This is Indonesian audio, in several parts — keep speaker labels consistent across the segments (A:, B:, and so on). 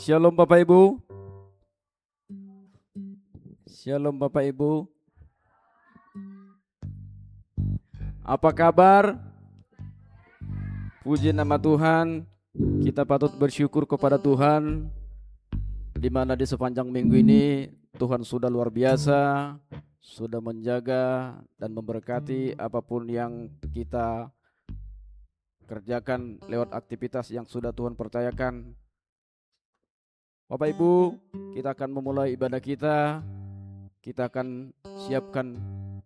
A: Shalom Bapak Ibu. Shalom Bapak Ibu. Apa kabar? Puji nama Tuhan. Kita patut bersyukur kepada Tuhan, di mana di sepanjang minggu ini Tuhan sudah luar biasa, sudah menjaga dan memberkati apapun yang kita kerjakan lewat aktivitas yang sudah Tuhan percayakan. Bapak Ibu, kita akan memulai ibadah kita. Kita akan siapkan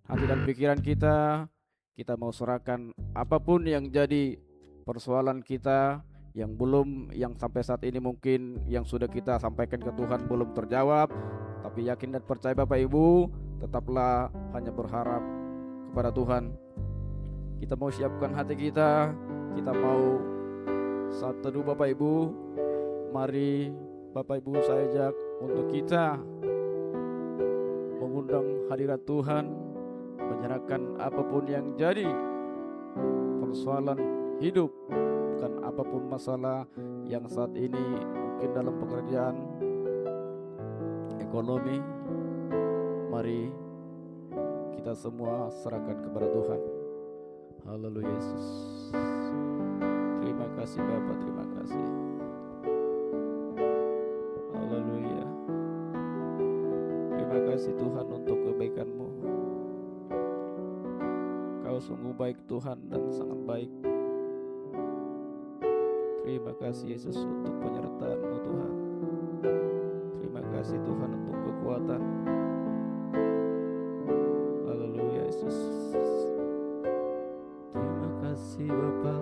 A: hati dan pikiran kita. Kita mau serahkan apapun yang jadi persoalan kita yang sampai saat ini mungkin yang sudah kita sampaikan ke Tuhan belum terjawab. Tapi yakin dan percaya Bapak Ibu, tetaplah hanya berharap kepada Tuhan. Kita mau siapkan hati kita. Kita mau saat teduh Bapak Ibu. Mari Bapak Ibu saya ajak untuk kita mengundang hadirat Tuhan, menyerahkan apapun yang jadi persoalan hidup, bukan apapun masalah yang saat ini mungkin dalam pekerjaan, ekonomi. Mari kita semua serahkan kepada Tuhan. Haleluya Yesus. Terima kasih Bapa, terima kasih. Haleluya. Terima kasih Tuhan untuk kebaikan-Mu. Kau sungguh baik Tuhan dan sangat baik. Terima kasih Yesus untuk penyertaan-Mu Tuhan. Terima kasih Tuhan untuk kekuatan. Haleluya Yesus. Terima kasih Bapa.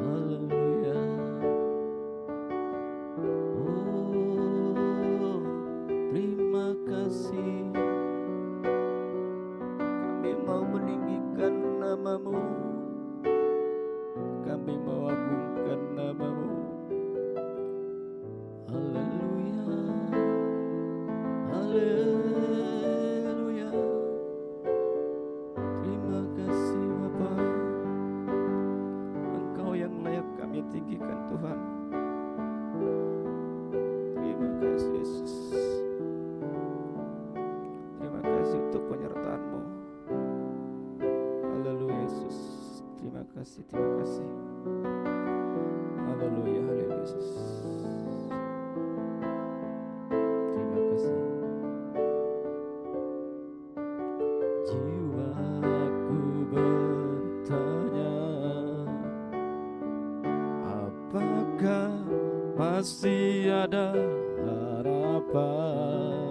A: Haleluya. Oh, terima kasih. Kami mau meninggikan nama-Mu. Kami mau agungkan nama-Mu. Haleluya. Haleluya. Terima kasih Bapa. Engkau yang layak kami tinggikan Tuhan. Terima kasih Yesus. Terima kasih untuk penyertaan-Mu. Haleluya Yesus. Terima kasih, terima kasih. Haleluya, haleluya Yesus. Terima kasih. Jiwaku bertanya, apakah masih ada harapan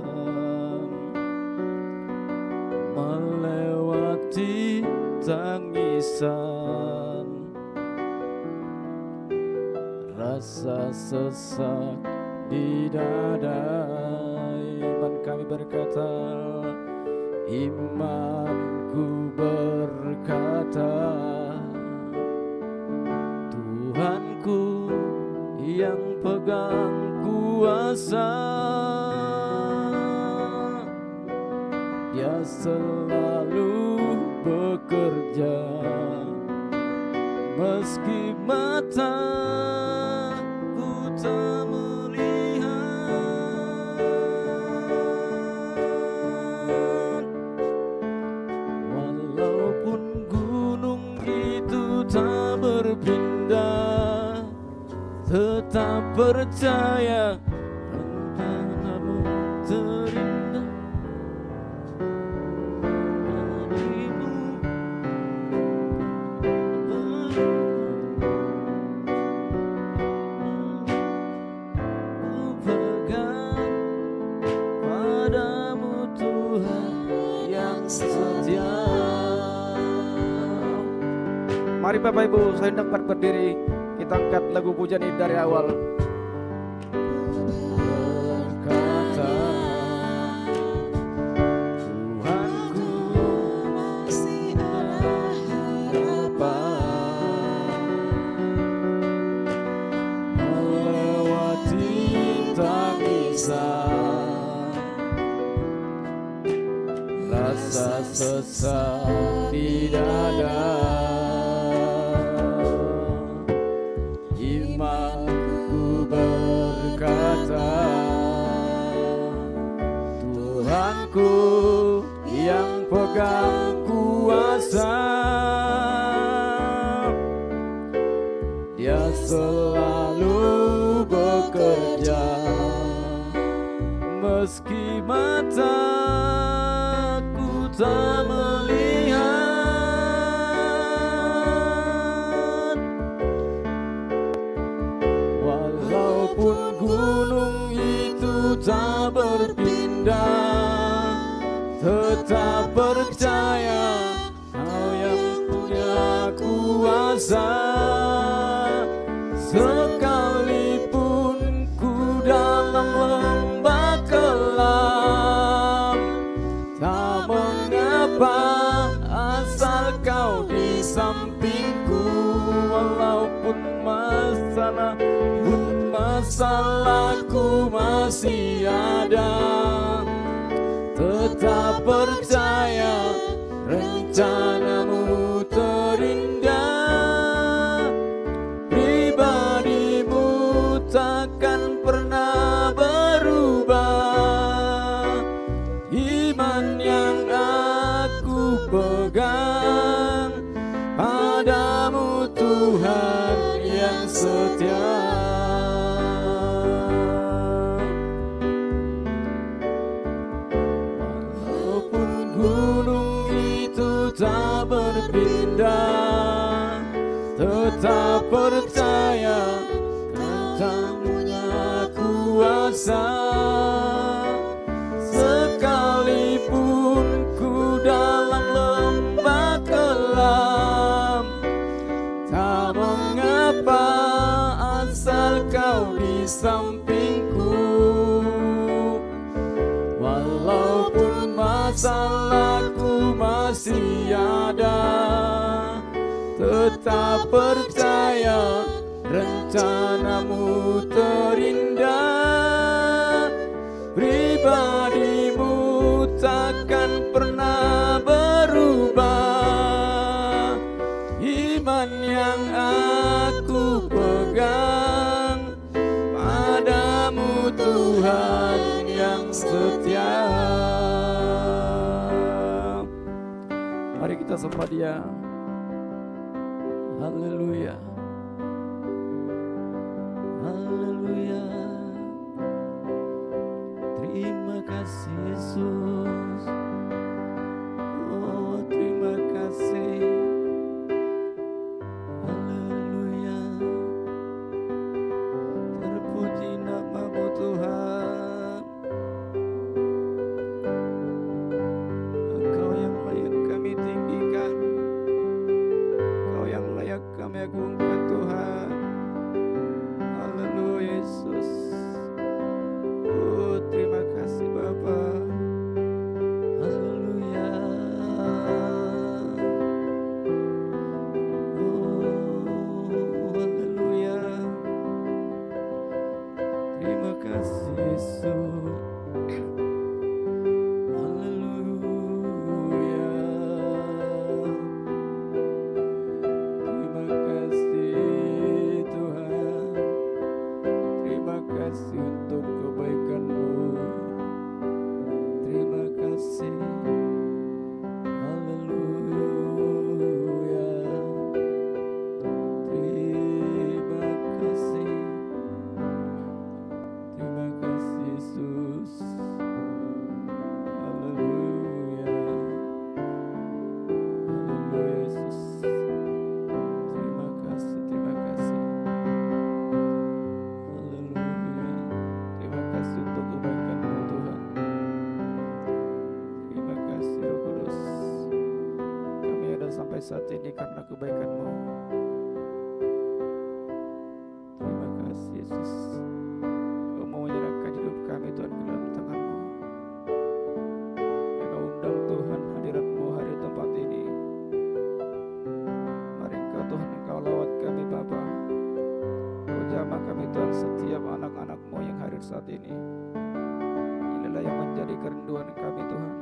A: melewati tangisan, rasa sesak di dada. Iman kami berkata, imanku berkata, Tuhanku yang pegang kuasa, Dia selalu bekerja meski mataku tak melihat. Walaupun gunung itu tak berpindah, tetap percaya rencana-Mu terindah. Mari Bapak Ibu, saya dapat berdiri. Kita angkat lagu pujian ini dari awal. Berkata, Tuhanku masih ada harapan melewati tangisan, rasa sesak di dada. Imanku Aku yang pegang kuasa, Dia selalu bekerja meski mataku tak melihat. Walaupun gunung itu tak berpindah, tetap percaya Kau yang punya kuasa. Sekalipun ku dalam lembah kelam, tak mengapa asal Kau di sampingku. Walaupun masalahku masih ada, tetap percaya rencanamu terindah. Pribadimu takkan pernah berubah. Iman yang aku pegang padamu Tuhan yang setia. Tak berpindah, tetap percaya Kau punya kuasa. Sekalipun ku dalam lembah kelam, tak mengapa asal Kau di sampingku. Walaupun masalahku masih ada, tetap percaya rencanamu terindah. Pribadimu takkan pernah berubah. Iman yang aku pegang padamu Tuhan yang setia. Mari kita sembah Dia. Haleluya, haleluya. Terima kasih Yesus. Oh, terima kasih. Haleluya. Terpuji nama-Mu Tuhan. Engkau yang layak kami tinggikan, Engkau yang layak kami agungkan Tuhan. Haleluya Yesus. Oh, terima kasih Bapa. Haleluya. Oh, haleluya. Terima kasih Yesus. Haleluya. Terima kasih Tuhan. Terima kasih untuk kebaikan-Mu. Terima kasih. Haleluya. Terima kasih. Terima kasih Yesus. Haleluya. Haleluya Yesus. Terima kasih, terima kasih. Haleluya. Terima kasih untuk kebaikan-Mu Tuhan. Terima kasih Roh Kudus. Kami ada sampai saat ini karena kebaikan-Mu. Terima kasih Yesus. Kau mau menyerahkan hidup kami Tuhan ke dalam tangan-Mu. Kau undang Tuhan hadirat-Mu hari tempat ini. Mari Engkau Tuhan, Engkau lawat kami Bapa. Kau jamah kami Tuhan, setiap anak-anak-Mu yang hadir saat ini. Inilah yang menjadi kerinduan kami Tuhan.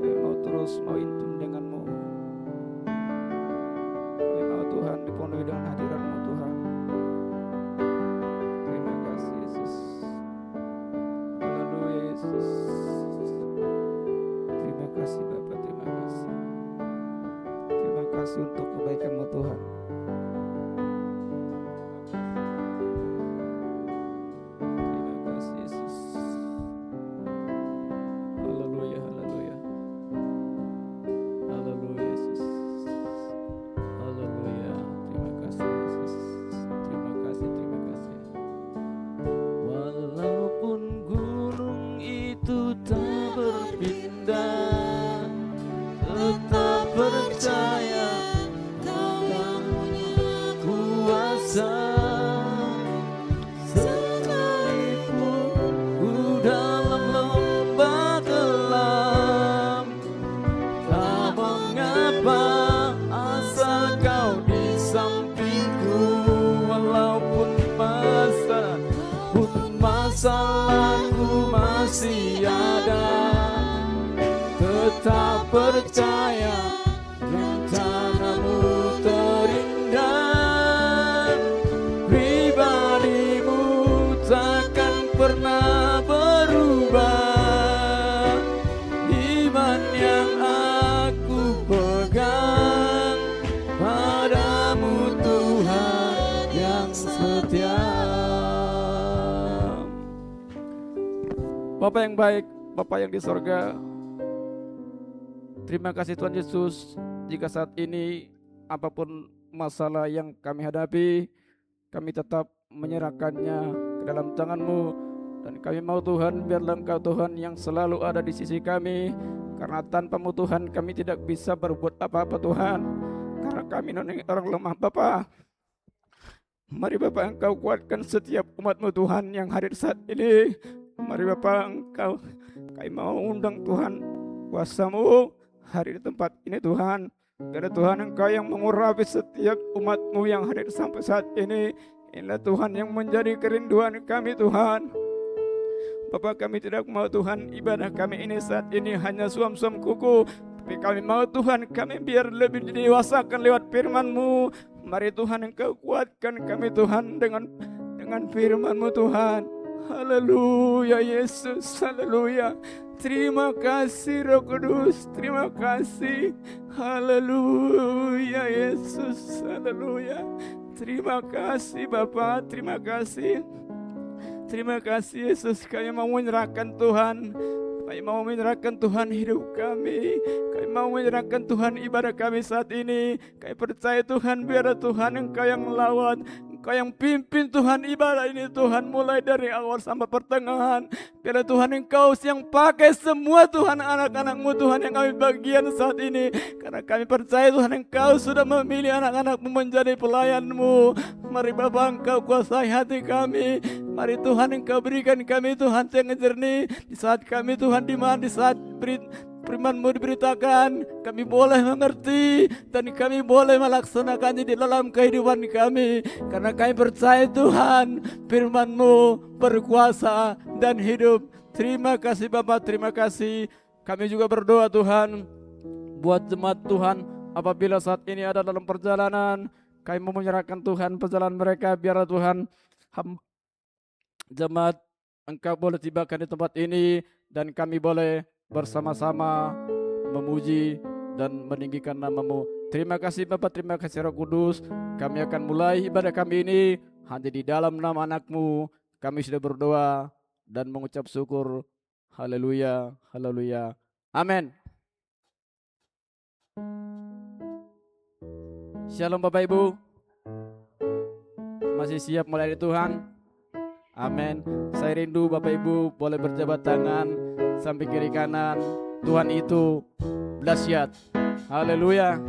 A: Kami mau terus mau intun dengan-Mu. Kami mau Tuhan dipenuhi dengan hadirat-Mu Tuhan. Terima kasih Yesus. Haleluya Yesus. percaya rencanamu terindah, pribadimu takkan pernah berubah. Iman yang aku pegang padamu Tuhan yang setia. Bapa yang baik, Bapa yang di sorga, terima kasih Tuhan Yesus, jika saat ini apapun masalah yang kami hadapi, kami tetap menyerahkannya ke dalam tangan-Mu. Dan kami mau Tuhan, biarlah Engkau Tuhan yang selalu ada di sisi kami, karena tanpa-Mu Tuhan kami tidak bisa berbuat apa-apa Tuhan, karena kami orang lemah Bapa. Mari Bapa Engkau kuatkan setiap umat-Mu Tuhan yang hadir saat ini. Mari Bapa Engkau, kami mau undang Tuhan kuasa-Mu hari di tempat ini Tuhan. Karena Tuhan Engkau yang mengurapi setiap umat-Mu yang hadir sampai saat ini. Inilah Tuhan yang menjadi kerinduan kami Tuhan. Bapak, kami tidak mau Tuhan ibadah kami ini saat ini hanya suam-suam kuku, tapi kami mau Tuhan kami biar lebih didewasakan lewat firman-Mu. Mari Tuhan Engkau kuatkan kami Tuhan dengan firman-Mu Tuhan. Haleluya Yesus, haleluya. Terima kasih Roh Kudus, terima kasih. Haleluya Yesus, haleluya. Terima kasih Bapa, terima kasih. Terima kasih Yesus, kami mau menyerahkan Tuhan. Kami mau menyerahkan Tuhan hidup kami. Kami mau menyerahkan Tuhan ibadah kami saat ini. Kami percaya Tuhan, biar Tuhan Engkau yang melawat, Engkau yang pimpin Tuhan ibadah ini Tuhan, mulai dari awal sampai pertengahan. Biar Tuhan Engkau yang pakai semua Tuhan anak-anak-Mu Tuhan yang kami bagian saat ini. Karena kami percaya Tuhan Engkau sudah memilih anak-anak-Mu menjadi pelayan-Mu. Mari Bapa Engkau kuasai hati kami. Mari Tuhan Engkau berikan kami Tuhan yang jernih. Di saat kami Tuhan di saat firman-Mu diberitakan, kami boleh mengerti dan kami boleh melaksanakannya di dalam kehidupan kami. Karena kami percaya Tuhan, firman-Mu berkuasa dan hidup. Terima kasih Bapa, terima kasih. Kami juga berdoa Tuhan buat jemaat Tuhan, apabila saat ini ada dalam perjalanan, kami mau menyerahkan Tuhan perjalanan mereka. Biar Tuhan jemaat Engkau boleh tibakan di tempat ini, dan kami boleh bersama-sama memuji dan meninggikan nama-Mu. Terima kasih Bapa, terima kasih Roh Kudus. Kami akan mulai ibadah kami ini hanya di dalam nama anak-Mu. Kami sudah berdoa dan mengucap syukur. Haleluya, haleluya, amin. Shalom Bapak Ibu. Masih siap mulai di Tuhan? Amin. Saya rindu Bapak Ibu boleh berjabat tangan sampai kiri kanan. Tuhan itu dahsyat. Haleluya.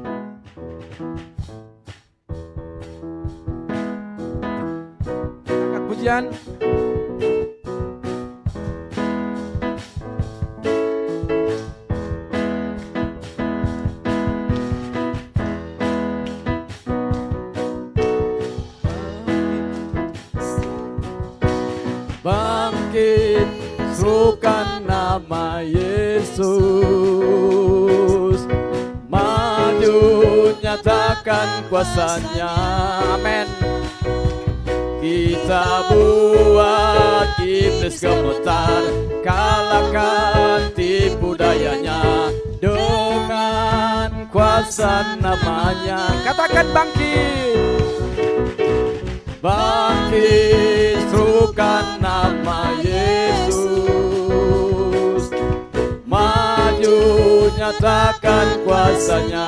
A: Angkat pujian. Bangkit, serukan nama Yesus, maju nyatakan kuasanya. Amin. Kita buat iblis gemetar, kalahkan tipu dayanya dengan kuasa namanya. Katakan bangkit. Bangkit, serukan nama Yesus, maju nyatakan kuasanya.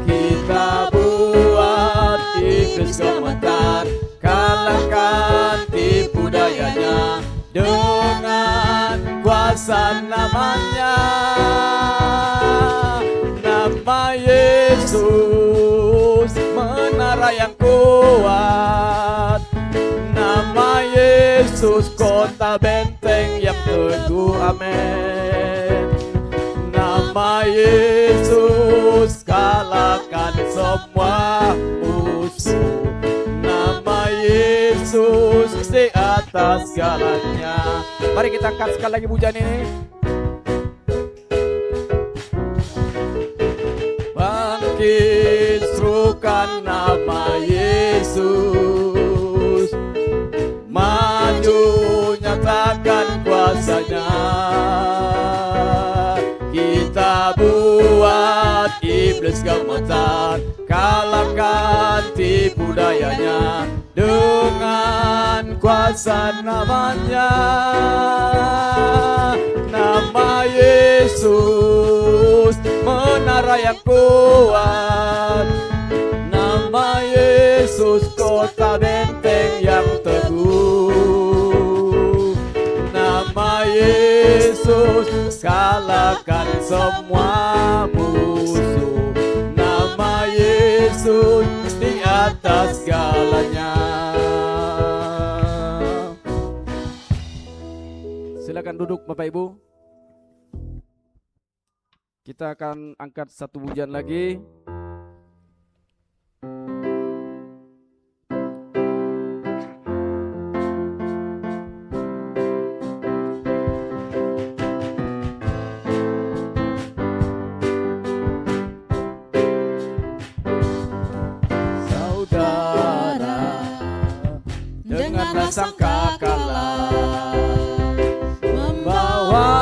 A: Kita buat iblis gemetar, kalahkan tipu dayanya dengan kuasa namanya. Nama Yesus menara yang kuat, nama Yesus kota benteng yang teguh. Amin. Nama Yesus kalahkan semua musuh. Nama Yesus di atas segalanya. Mari kita angkat sekali lagi pujian ini. Yesus, maju nyatakan kuasanya. Kita buat iblis gemetar, kalahkan tipu dayanya dengan kuasa namanya. Nama Yesus, menara yang kuat. Nama Yesus, kota benteng yang teguh. Nama Yesus, kalahkan semua musuh. Nama Yesus di atas segalanya. Silakan duduk Bapak Ibu. Kita akan angkat satu pujian lagi. Saudara, dengan sangka kalah, membawa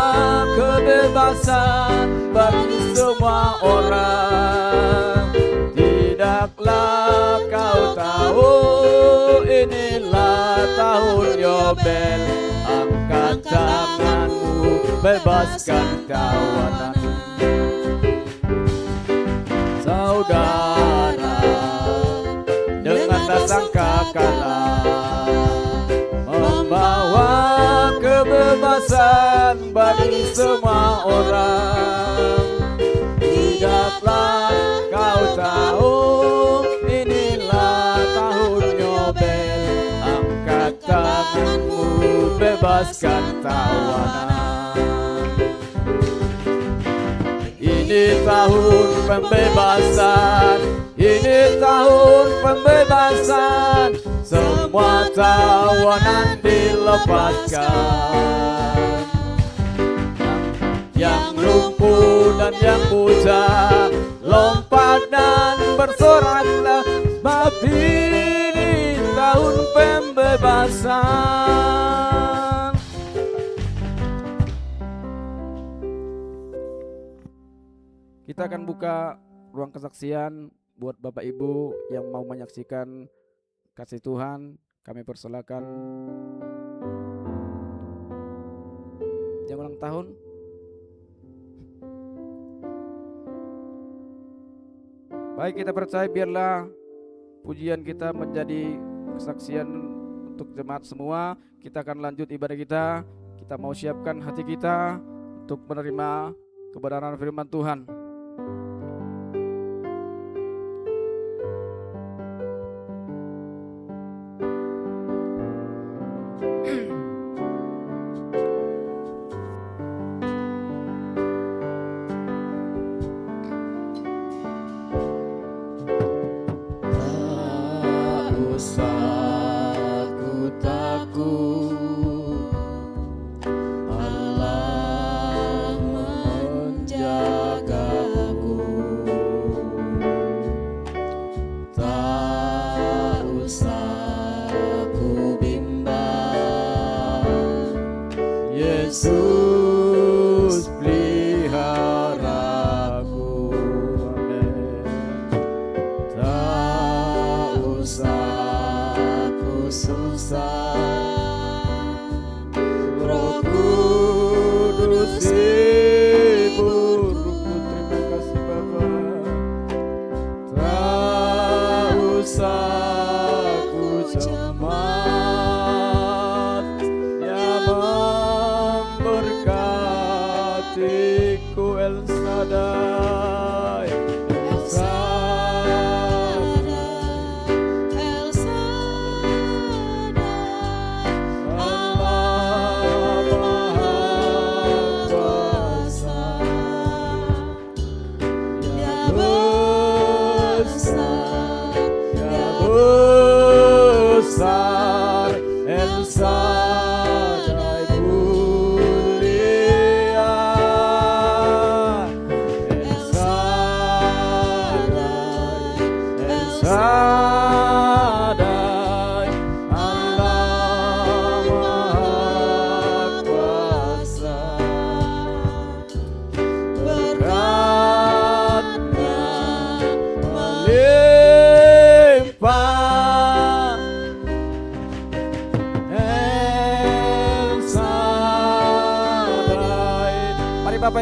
A: kebebasan bagi semua orang. Tidaklah kau tahu inilah tahun Yobel. Angkat tanganmu, bebaskan tawanan. Saudara, dengan sangka kalah, membawa kebebasan bagi semua orang. Tidaklah kau tahu inilah tahun Yobel. Angkat tanganmu, bebaskan tawanan. Ini tahun pembebasan, ini tahun pembebasan. Semua tawanan dilepaskan. Yang lumpuh dan yang buta, lompat dan bersoraklah, sebab ini tahun pembebasan. Kita akan buka ruang kesaksian buat Bapak Ibu yang mau menyaksikan kasih Tuhan. Kami persilakan. Yang ulang tahun, baik, kita percaya biarlah pujian kita menjadi kesaksian untuk jemaat semua. Kita akan lanjut ibadah kita. Kita mau siapkan hati kita untuk menerima kebenaran firman Tuhan. Yesus peliharaku, amin. Tak usah ku susah, Roh Kudus hiburku. Terima kasih Bapa. Tak usah ku cemas, Dia memberkatiku. El Shaddai, El Shaddai,
B: El Shaddai,
A: Allah Maha Kuasa. Dia besar, Dia besar.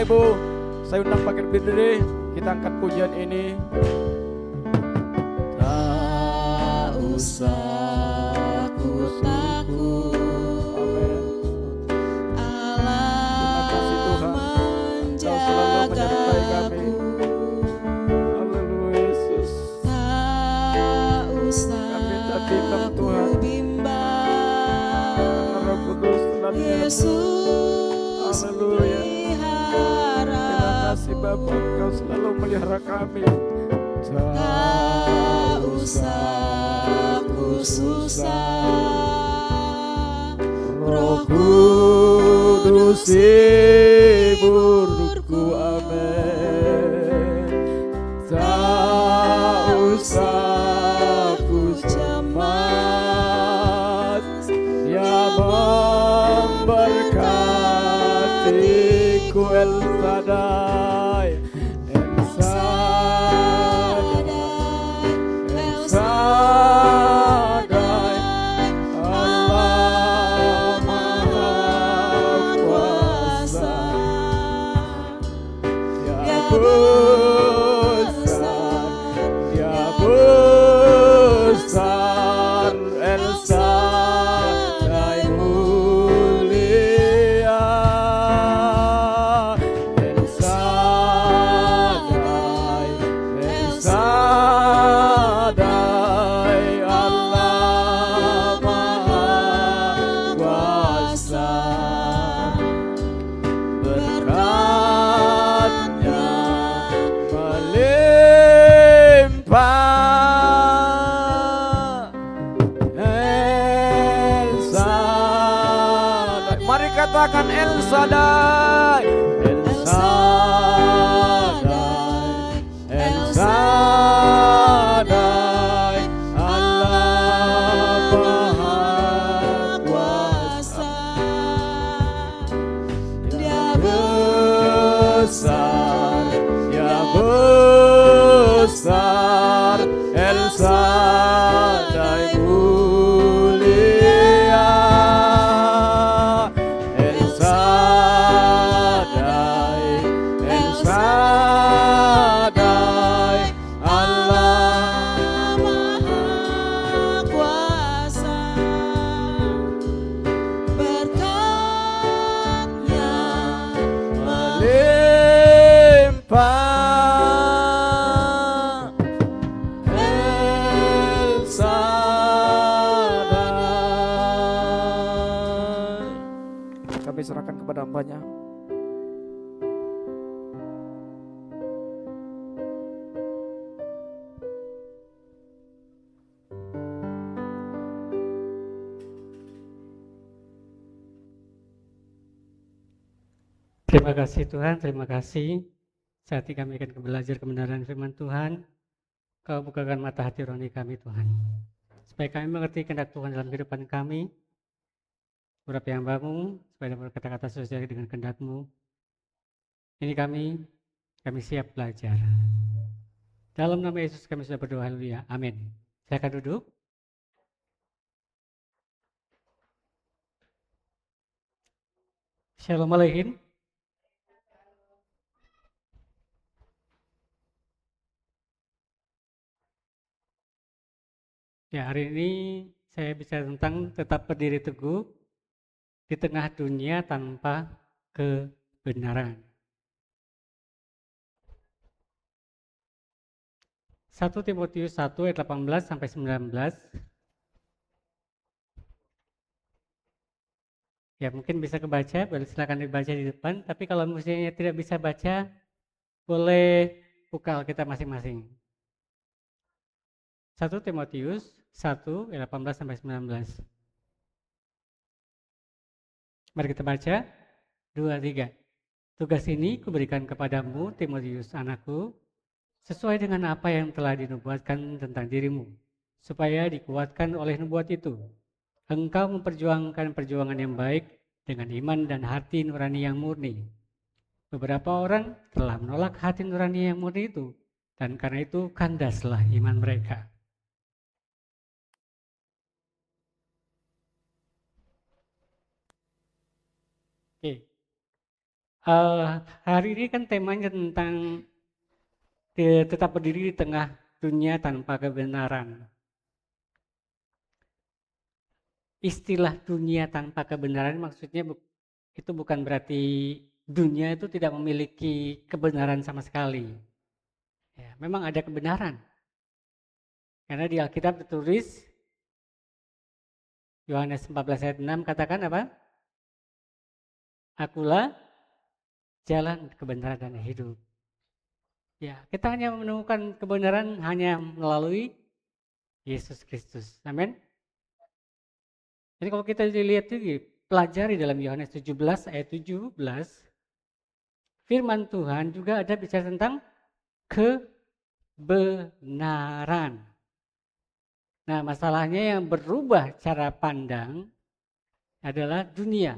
A: Bapak Ibu, saya undang pakai berdiri, kita angkat pujian ini.
B: Tak usah ku takut, Allah
A: kasih Tuhan. Kau selalu menyertai kami.
B: menjagaku.
A: Haleluya Yesus.
B: Tak usah
A: Kami tak bimbang,
B: ku
A: Tuhan.
B: bimbang,
A: Roh Kudus telah menyertai.
B: Yesus
A: Haleluya.
B: pelihara
A: Terima kasih Bapa, Engkau selalu melihara kami.
B: tak usah ku susah,
A: Roh Kudus hiburku, amin. Tak usah ku cemas, Dia memberkatiku. El Shaddai, El Shaddai, El Shaddai, Allah Maha Kuasa. Dia besar, El Shaddai mulia, El Shaddai, Allah Maha Kuasa. Berkatnya melimpah, El Shaddai. Mari katakan El Shaddai, El Shaddai, El Shaddai, Allah Maha Kuasa.
B: Dia
A: Besar, ya besar, El Shaddai mulia, El Shaddai, El Shaddai, Allah
B: Maha Kuasa. Berkatnya
A: melimpah, El Shaddai. Kami serahkan kepada hamba-Nya.
C: Terima kasih Tuhan, terima kasih. Saat ini kami akan belajar kebenaran firman Tuhan. Kau bukakan mata hati rohani kami Tuhan, supaya kami mengerti kehendak Tuhan dalam kehidupan kami. Urapi hamba-Mu, supaya dapat kata-kata sesuai dengan kehendak-Mu. Ini kami siap belajar. Dalam nama Yesus kami sudah berdoa, haleluya, amin. Silakan duduk. Shalom Aleichem. Ya, hari ini saya bicara tentang tetap berdiri teguh di tengah dunia tanpa kebenaran. 1 Timotius 1 ayat 18 sampai 19. Ya, mungkin bisa kebaca, boleh silakan dibaca di depan, tapi kalau misalnya tidak bisa baca, boleh buka Alkitab masing-masing. 1 Timotius 1 ayat 18 sampai 19. Mari kita baca. 2, 3. Tugas ini kuberikan kepadamu, Timotius anakku, sesuai dengan apa yang telah dinubuatkan tentang dirimu, supaya dikuatkan oleh nubuat itu. Engkau memperjuangkan perjuangan yang baik dengan iman dan hati nurani yang murni. Beberapa orang telah menolak hati nurani yang murni itu, dan karena itu kandaslah iman mereka. Oke. Hari ini kan temanya tentang tetap berdiri di tengah dunia tanpa kebenaran. Istilah dunia tanpa kebenaran maksudnya itu bukan berarti dunia itu tidak memiliki kebenaran sama sekali. Ya, memang ada kebenaran. Karena di Alkitab tertulis Yohanes 14 ayat 6 katakan apa? Akulah jalan kebenaran dan hidup. Ya, kita hanya menemukan kebenaran hanya melalui Yesus Kristus. Amin. Jadi kalau kita dilihat lagi, pelajari dalam Yohanes 17 ayat 17, firman Tuhan juga ada bicara tentang kebenaran. Nah, masalahnya yang berubah cara pandang adalah dunia.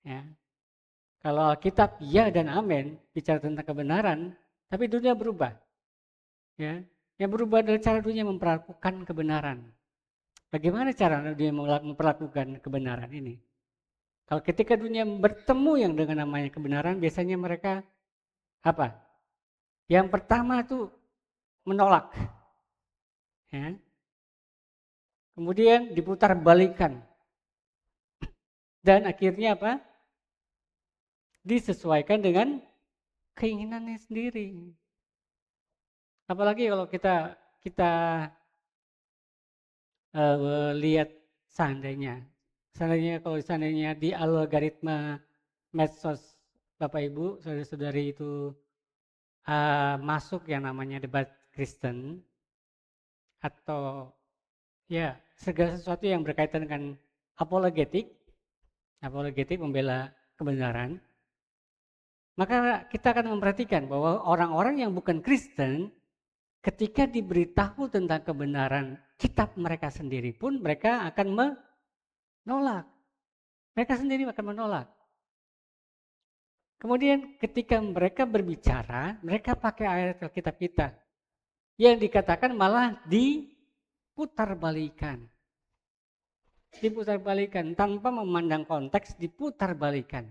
C: Ya. Kalau Alkitab ya dan amin bicara tentang kebenaran, tapi dunia berubah. Ya. Yang berubah adalah cara dunia memperlakukan kebenaran. Bagaimana cara dunia memperlakukan kebenaran ini? Kalau ketika dunia bertemu yang dengan namanya kebenaran, biasanya mereka apa? Yang pertama itu menolak. Ya. Kemudian diputar balikan. Dan akhirnya apa? Disesuaikan dengan keinginannya sendiri. Apalagi kalau kita lihat seandainya kalau seandainya di algoritma medsos Bapak Ibu, saudara-saudari itu masuk yang namanya debat Kristen atau ya segala sesuatu yang berkaitan dengan apologetik membela kebenaran, maka kita akan memperhatikan bahwa orang-orang yang bukan Kristen ketika diberitahu tentang kebenaran kitab mereka sendiri pun mereka akan menolak. Mereka sendiri akan menolak. Kemudian ketika mereka berbicara, mereka pakai ayat Alkitab kita. Yang dikatakan malah diputarbalikan. Diputarbalikan tanpa memandang konteks, diputarbalikan.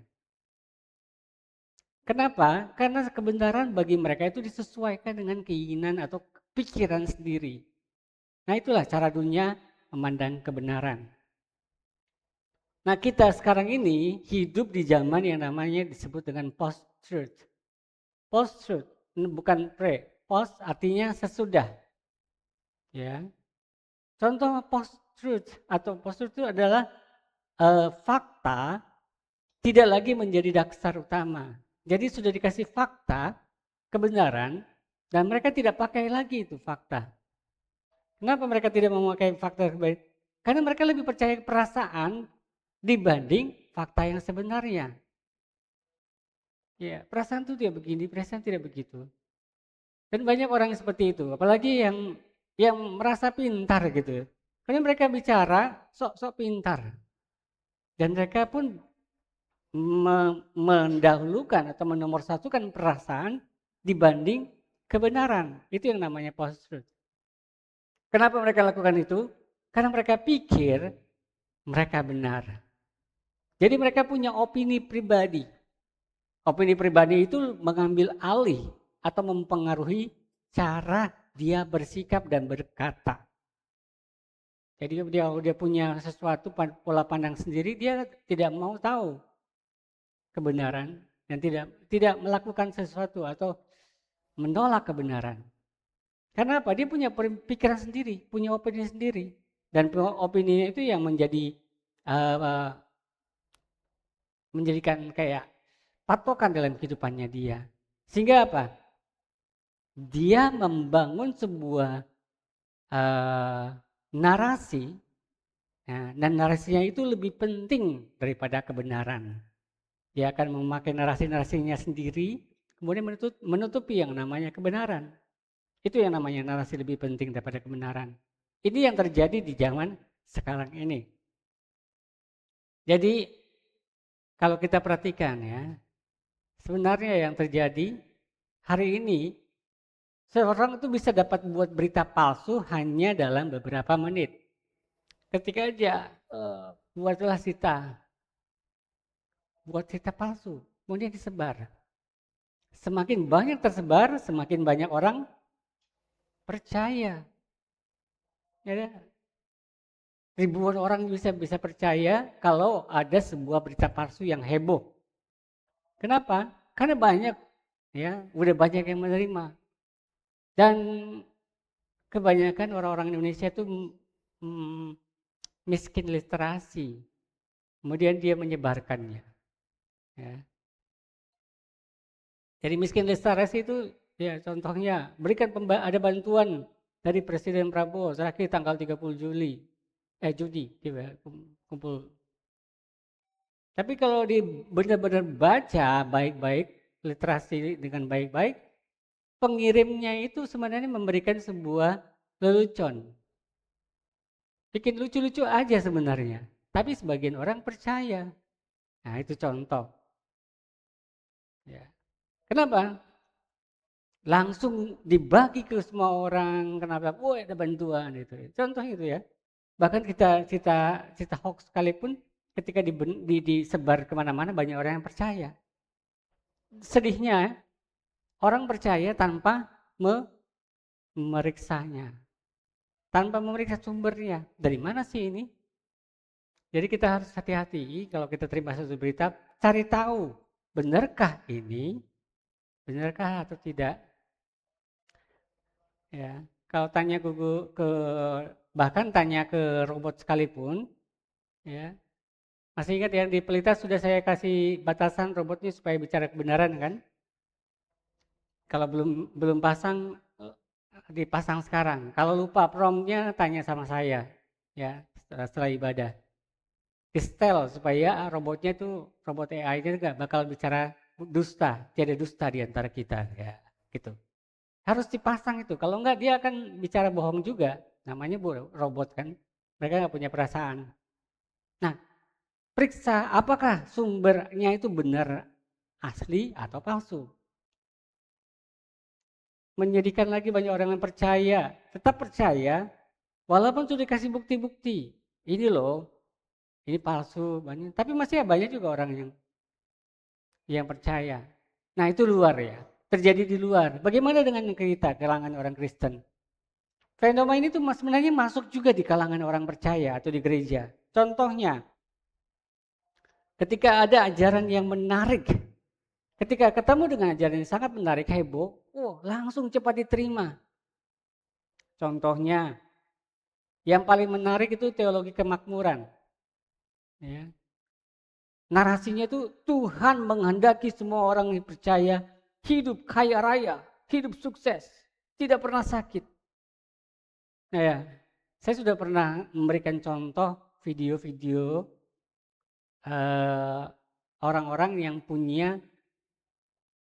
C: Kenapa? Karena kebenaran bagi mereka itu disesuaikan dengan keinginan atau pikiran sendiri. Nah, itulah cara dunia memandang kebenaran. Nah, kita sekarang ini hidup di zaman yang namanya disebut dengan post-truth. Post-truth, bukan post artinya sesudah. Ya. Contoh post-truth atau post-truth itu adalah fakta tidak lagi menjadi dasar utama. Jadi sudah dikasih fakta, kebenaran, dan mereka tidak pakai lagi itu fakta. Kenapa mereka tidak memakai fakta? Karena mereka lebih percaya perasaan dibanding fakta yang sebenarnya. Ya, perasaan itu tidak begini, perasaan tidak begitu. Dan banyak orang yang seperti itu, apalagi yang merasa pintar gitu. Karena mereka bicara sok-sok pintar. Dan mereka pun mendahulukan atau menomorsatukan perasaan dibanding kebenaran. Itu yang namanya post-truth. Kenapa mereka lakukan itu? Karena mereka pikir mereka benar. Jadi mereka punya opini pribadi. Opini pribadi itu mengambil alih atau mempengaruhi cara dia bersikap dan berkata. Jadi dia punya sesuatu pola pandang sendiri, dia tidak mau tahu kebenaran dan tidak melakukan sesuatu atau menolak kebenaran. Karena apa? Dia punya pikiran sendiri, punya opini sendiri. Dan opini itu yang menjadikan kayak patokan dalam kehidupannya dia. Sehingga apa? Dia membangun sebuah narasi, dan narasinya itu lebih penting daripada kebenaran. Dia akan memakai narasi-narasinya sendiri, kemudian menutupi yang namanya kebenaran. Itu yang namanya narasi lebih penting daripada kebenaran. Ini yang terjadi di zaman sekarang ini. Jadi kalau kita perhatikan ya, sebenarnya yang terjadi hari ini, seorang itu bisa dapat buat berita palsu hanya dalam beberapa menit. Ketika aja buat cerita palsu. kemudian disebar. Semakin banyak tersebar, semakin banyak orang percaya. Ya, ribuan orang bisa percaya kalau ada sebuah berita palsu yang heboh. Kenapa? Karena banyak, ya, udah banyak yang menerima. Dan kebanyakan orang-orang Indonesia itu miskin literasi. Kemudian dia menyebarkannya. Ya. Jadi miskin literasi itu, ya contohnya berikan ada bantuan dari Presiden Prabowo terakhir tanggal 30 Juni dia kumpul. Tapi kalau benar-benar baca baik-baik, literasi dengan baik-baik, pengirimnya itu sebenarnya memberikan sebuah lelucon. Bikin lucu-lucu aja sebenarnya. Tapi sebagian orang percaya. Nah itu contoh. Ya. Kenapa? Langsung dibagi ke semua orang. Kenapa? Wah ada bantuan itu. Contoh itu ya. Bahkan kita hoax sekalipun ketika disebar kemana-mana banyak orang yang percaya. Sedihnya orang percaya tanpa memeriksanya. Tanpa memeriksa sumbernya. Dari mana sih ini? Jadi kita harus hati-hati kalau kita terima satu berita, cari tahu benarkah ini, benarkah atau tidak. Ya, kalau tanya bahkan tanya ke robot sekalipun, ya, masih ingat ya di Pelita sudah saya kasih batasan robotnya supaya bicara kebenaran kan? Kalau belum pasang, dipasang sekarang. Kalau lupa promptnya tanya sama saya, ya setelah ibadah. Di setel supaya robotnya itu robot AI-nya nggak bakal bicara dusta, tiada dusta di antara kita, ya gitu. Harus dipasang itu. Kalau enggak dia akan bicara bohong juga. Namanya robot kan. Mereka nggak punya perasaan. Nah, periksa apakah sumbernya itu benar asli atau palsu. Menjadikan lagi banyak orang yang percaya. Tetap percaya walaupun sudah dikasih bukti-bukti. Ini loh, ini palsu. Banyak. Tapi masih banyak juga orang yang percaya. Nah itu luar ya. Terjadi di luar. Bagaimana dengan kita, kalangan orang Kristen? Fenomena ini tuh sebenarnya masuk juga di kalangan orang percaya atau di gereja. Contohnya, ketika ada ajaran yang menarik, ketika ketemu dengan ajaran yang sangat menarik, heboh, langsung cepat diterima. Contohnya, yang paling menarik itu teologi kemakmuran. Ya. Narasinya itu Tuhan menghendaki semua orang yang percaya hidup kaya raya, hidup sukses, tidak pernah sakit. Nah ya, saya sudah pernah memberikan contoh video-video orang-orang yang punya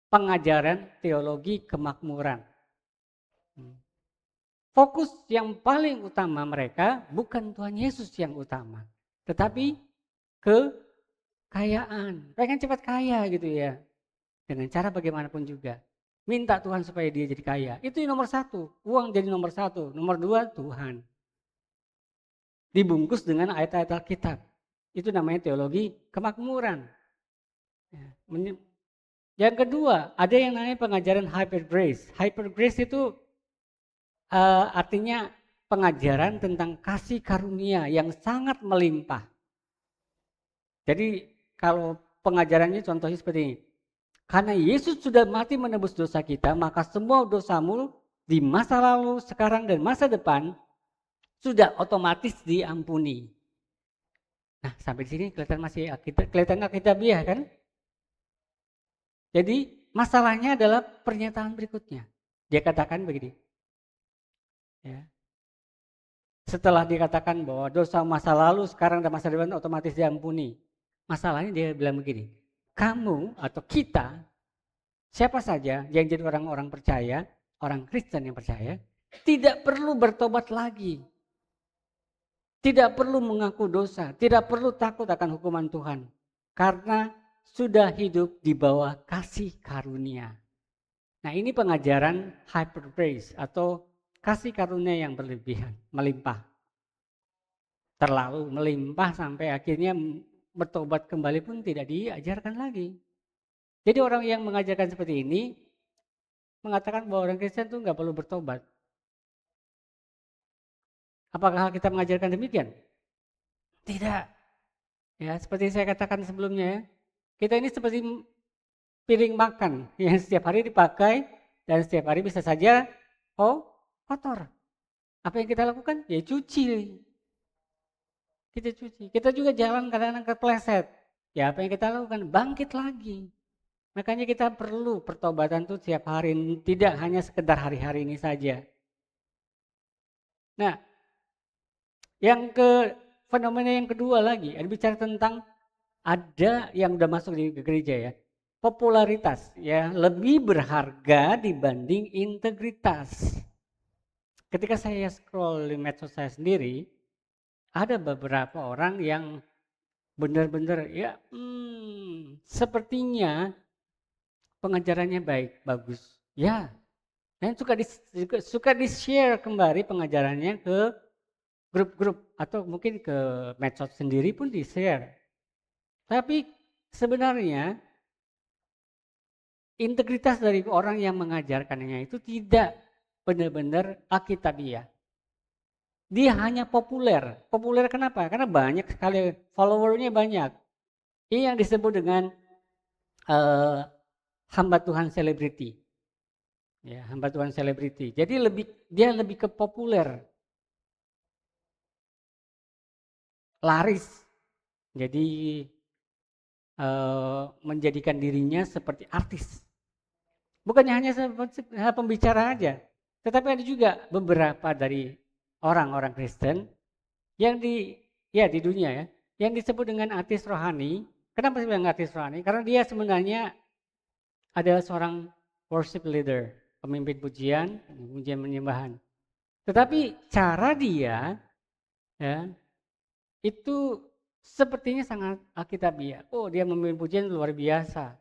C: pengajaran teologi kemakmuran. Fokus yang paling utama mereka bukan Tuhan Yesus yang utama, tetapi kekayaan. Pengen cepat kaya gitu ya, dengan cara bagaimanapun juga. Minta Tuhan supaya dia jadi kaya. Itu yang nomor satu, uang jadi nomor satu. Nomor dua, Tuhan. Dibungkus dengan ayat-ayat Alkitab. Itu namanya teologi kemakmuran. Yang kedua, ada yang namanya pengajaran hyper grace. Hyper grace itu artinya pengajaran tentang kasih karunia yang sangat melimpah. Jadi kalau pengajarannya contohnya seperti ini. Karena Yesus sudah mati menebus dosa kita, maka semua dosamu di masa lalu, sekarang, dan masa depan sudah otomatis diampuni. Nah, sampai di sini kelihatan Alkitabiah kan? Jadi masalahnya adalah pernyataan berikutnya. Dia katakan begini. Ya. Setelah dikatakan bahwa dosa masa lalu, sekarang, dan masa depan otomatis diampuni. Masalahnya dia bilang begini. Kamu atau kita, siapa saja yang jadi orang-orang percaya, orang Kristen yang percaya, tidak perlu bertobat lagi. Tidak perlu mengaku dosa, tidak perlu takut akan hukuman Tuhan. Karena sudah hidup di bawah kasih karunia. Nah ini pengajaran hyper grace atau kasih karunia yang berlebihan, melimpah. Terlalu melimpah sampai akhirnya bertobat kembali pun tidak diajarkan lagi. Jadi orang yang mengajarkan seperti ini mengatakan bahwa orang Kristen itu nggak perlu bertobat. Apakah kita mengajarkan demikian? Tidak. Ya, seperti saya katakan sebelumnya, ya, kita ini seperti piring makan yang setiap hari dipakai dan setiap hari bisa saja kotor. Apa yang kita lakukan? Ya cuci. Kita cuci. Kita juga jalan kadang-kadang kepleset. Ya apa yang kita lakukan? Bangkit lagi. Makanya kita perlu pertobatan itu setiap hari, tidak hanya sekedar hari-hari ini saja. Nah, fenomena yang kedua lagi, ada bicara tentang ada yang udah masuk di gereja ya. Popularitas ya lebih berharga dibanding integritas. Ketika saya scroll di medsos saya sendiri, ada beberapa orang yang benar-benar ya sepertinya pengajarannya baik, bagus. Ya, dan suka di-share kembali pengajarannya ke grup-grup atau mungkin ke medsos sendiri pun di-share. Tapi sebenarnya integritas dari orang yang mengajarkannya itu tidak benar-benar alkitabiah. Dia hanya populer. Populer kenapa? Karena banyak sekali followernya banyak. Ini yang disebut dengan hamba Tuhan selebriti. Ya, hamba Tuhan selebriti. Jadi dia lebih ke populer. Laris. Jadi menjadikan dirinya seperti artis. Bukannya hanya seperti pembicara aja. Tetapi ada juga beberapa dari orang-orang Kristen yang di dunia ya, yang disebut dengan artis rohani. Kenapa disebut dengan artis rohani? Karena dia sebenarnya adalah seorang worship leader, pemimpin pujian menyembahan. Tetapi cara dia ya, itu sepertinya sangat alkitabiah. Oh, dia memimpin pujian luar biasa.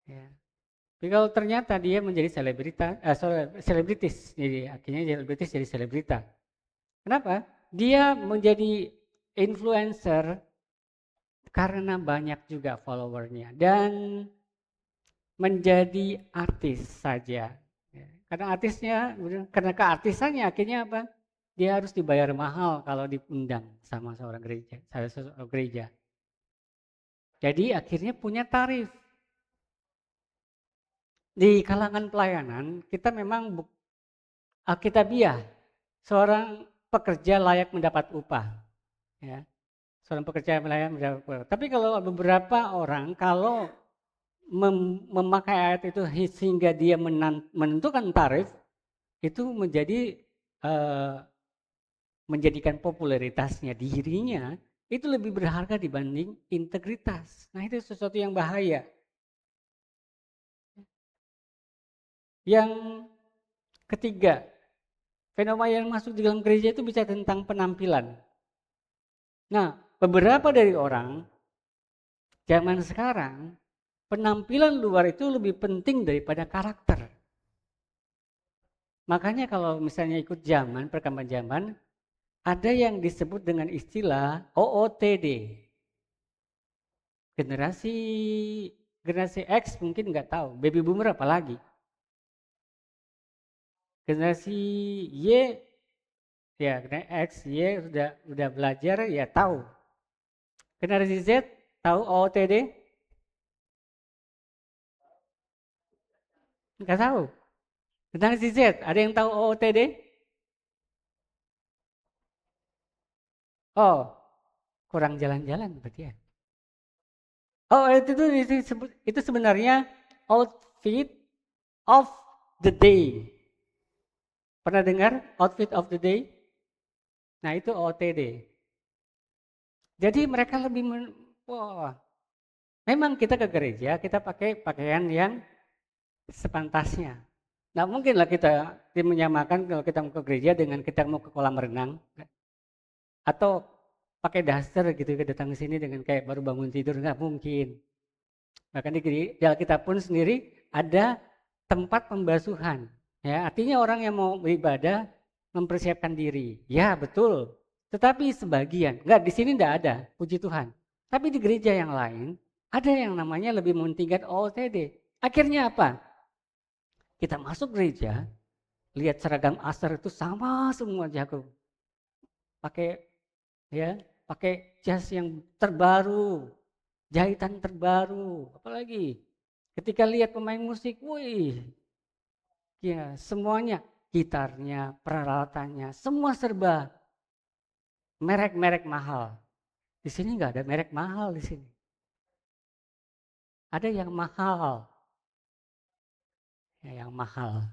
C: Ya. Tapi kalau ternyata dia menjadi selebritis, jadi akhirnya selebritis jadi selebrita. Kenapa? Dia menjadi influencer karena banyak juga followernya dan menjadi artis saja. Karena karena keartisannya akhirnya apa? Dia harus dibayar mahal kalau diundang sama seorang gereja. Jadi akhirnya punya tarif. Di kalangan pelayanan kita memang alkitabiah, seorang pekerja layak mendapat upah. Ya. Seorang pekerja layak mendapat upah. Tapi kalau beberapa orang kalau memakai ayat itu sehingga dia menentukan tarif, itu menjadikan popularitasnya dirinya itu lebih berharga dibanding integritas. Nah itu sesuatu yang bahaya. Yang ketiga, fenomena yang masuk di dalam gereja itu bicara tentang penampilan. Nah, beberapa dari orang zaman sekarang, penampilan luar itu lebih penting daripada karakter. Makanya kalau misalnya ikut perkembangan zaman, ada yang disebut dengan istilah OOTD. Generasi X mungkin nggak tahu, baby boomer apalagi. Generasi Y, ya X, Y udah belajar ya tahu. Generasi Z tahu OOTD? Nggak tahu. Generasi Z, ada yang tahu OOTD? Oh, kurang jalan-jalan berarti ya. Oh, itu sebenarnya outfit of the day. Pernah dengar outfit of the day? Nah itu OOTD. Jadi mereka lebih, memang kita ke gereja, kita pakai pakaian yang sepantasnya. Nah mungkinlah kita menyamakan kalau kita mau ke gereja dengan kita mau ke kolam renang. Atau pakai daster gitu, datang ke sini dengan kayak baru bangun tidur, nggak mungkin. Bahkan di Alkitab pun sendiri ada tempat pembasuhan. Ya, artinya orang yang mau beribadah mempersiapkan diri. Ya, betul. Tetapi sebagian, enggak di sini enggak ada, puji Tuhan. Tapi di gereja yang lain Ada yang namanya lebih mementingkan OOTD. Akhirnya apa? Kita masuk gereja, lihat seragam asar itu sama semua jago. Pakai ya, pakai jas yang terbaru, jahitan terbaru, apalagi ketika lihat pemain musik, wih, ya semuanya, gitarnya, peralatannya, semua serba merek-merek mahal. Di sini nggak ada merek mahal di sini. Ada yang mahal, ya, yang mahal.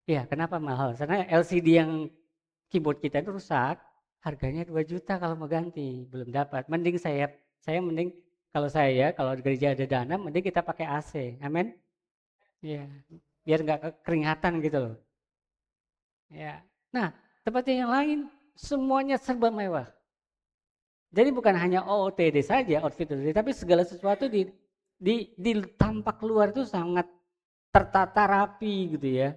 C: Ya, kenapa mahal? Karena LCD yang keyboard kita itu rusak, harganya 2 juta kalau mau ganti, belum dapat. Mending saya mending kalau di gereja ada dana, mending kita pakai AC. Amin. Ya, biar nggak keringatan gitu loh. Ya. Nah, tempat yang lain semuanya serba mewah. Jadi bukan hanya OOTD saja, outfit OOTD, tapi segala sesuatu di tampak luar itu sangat tertata rapi gitu ya.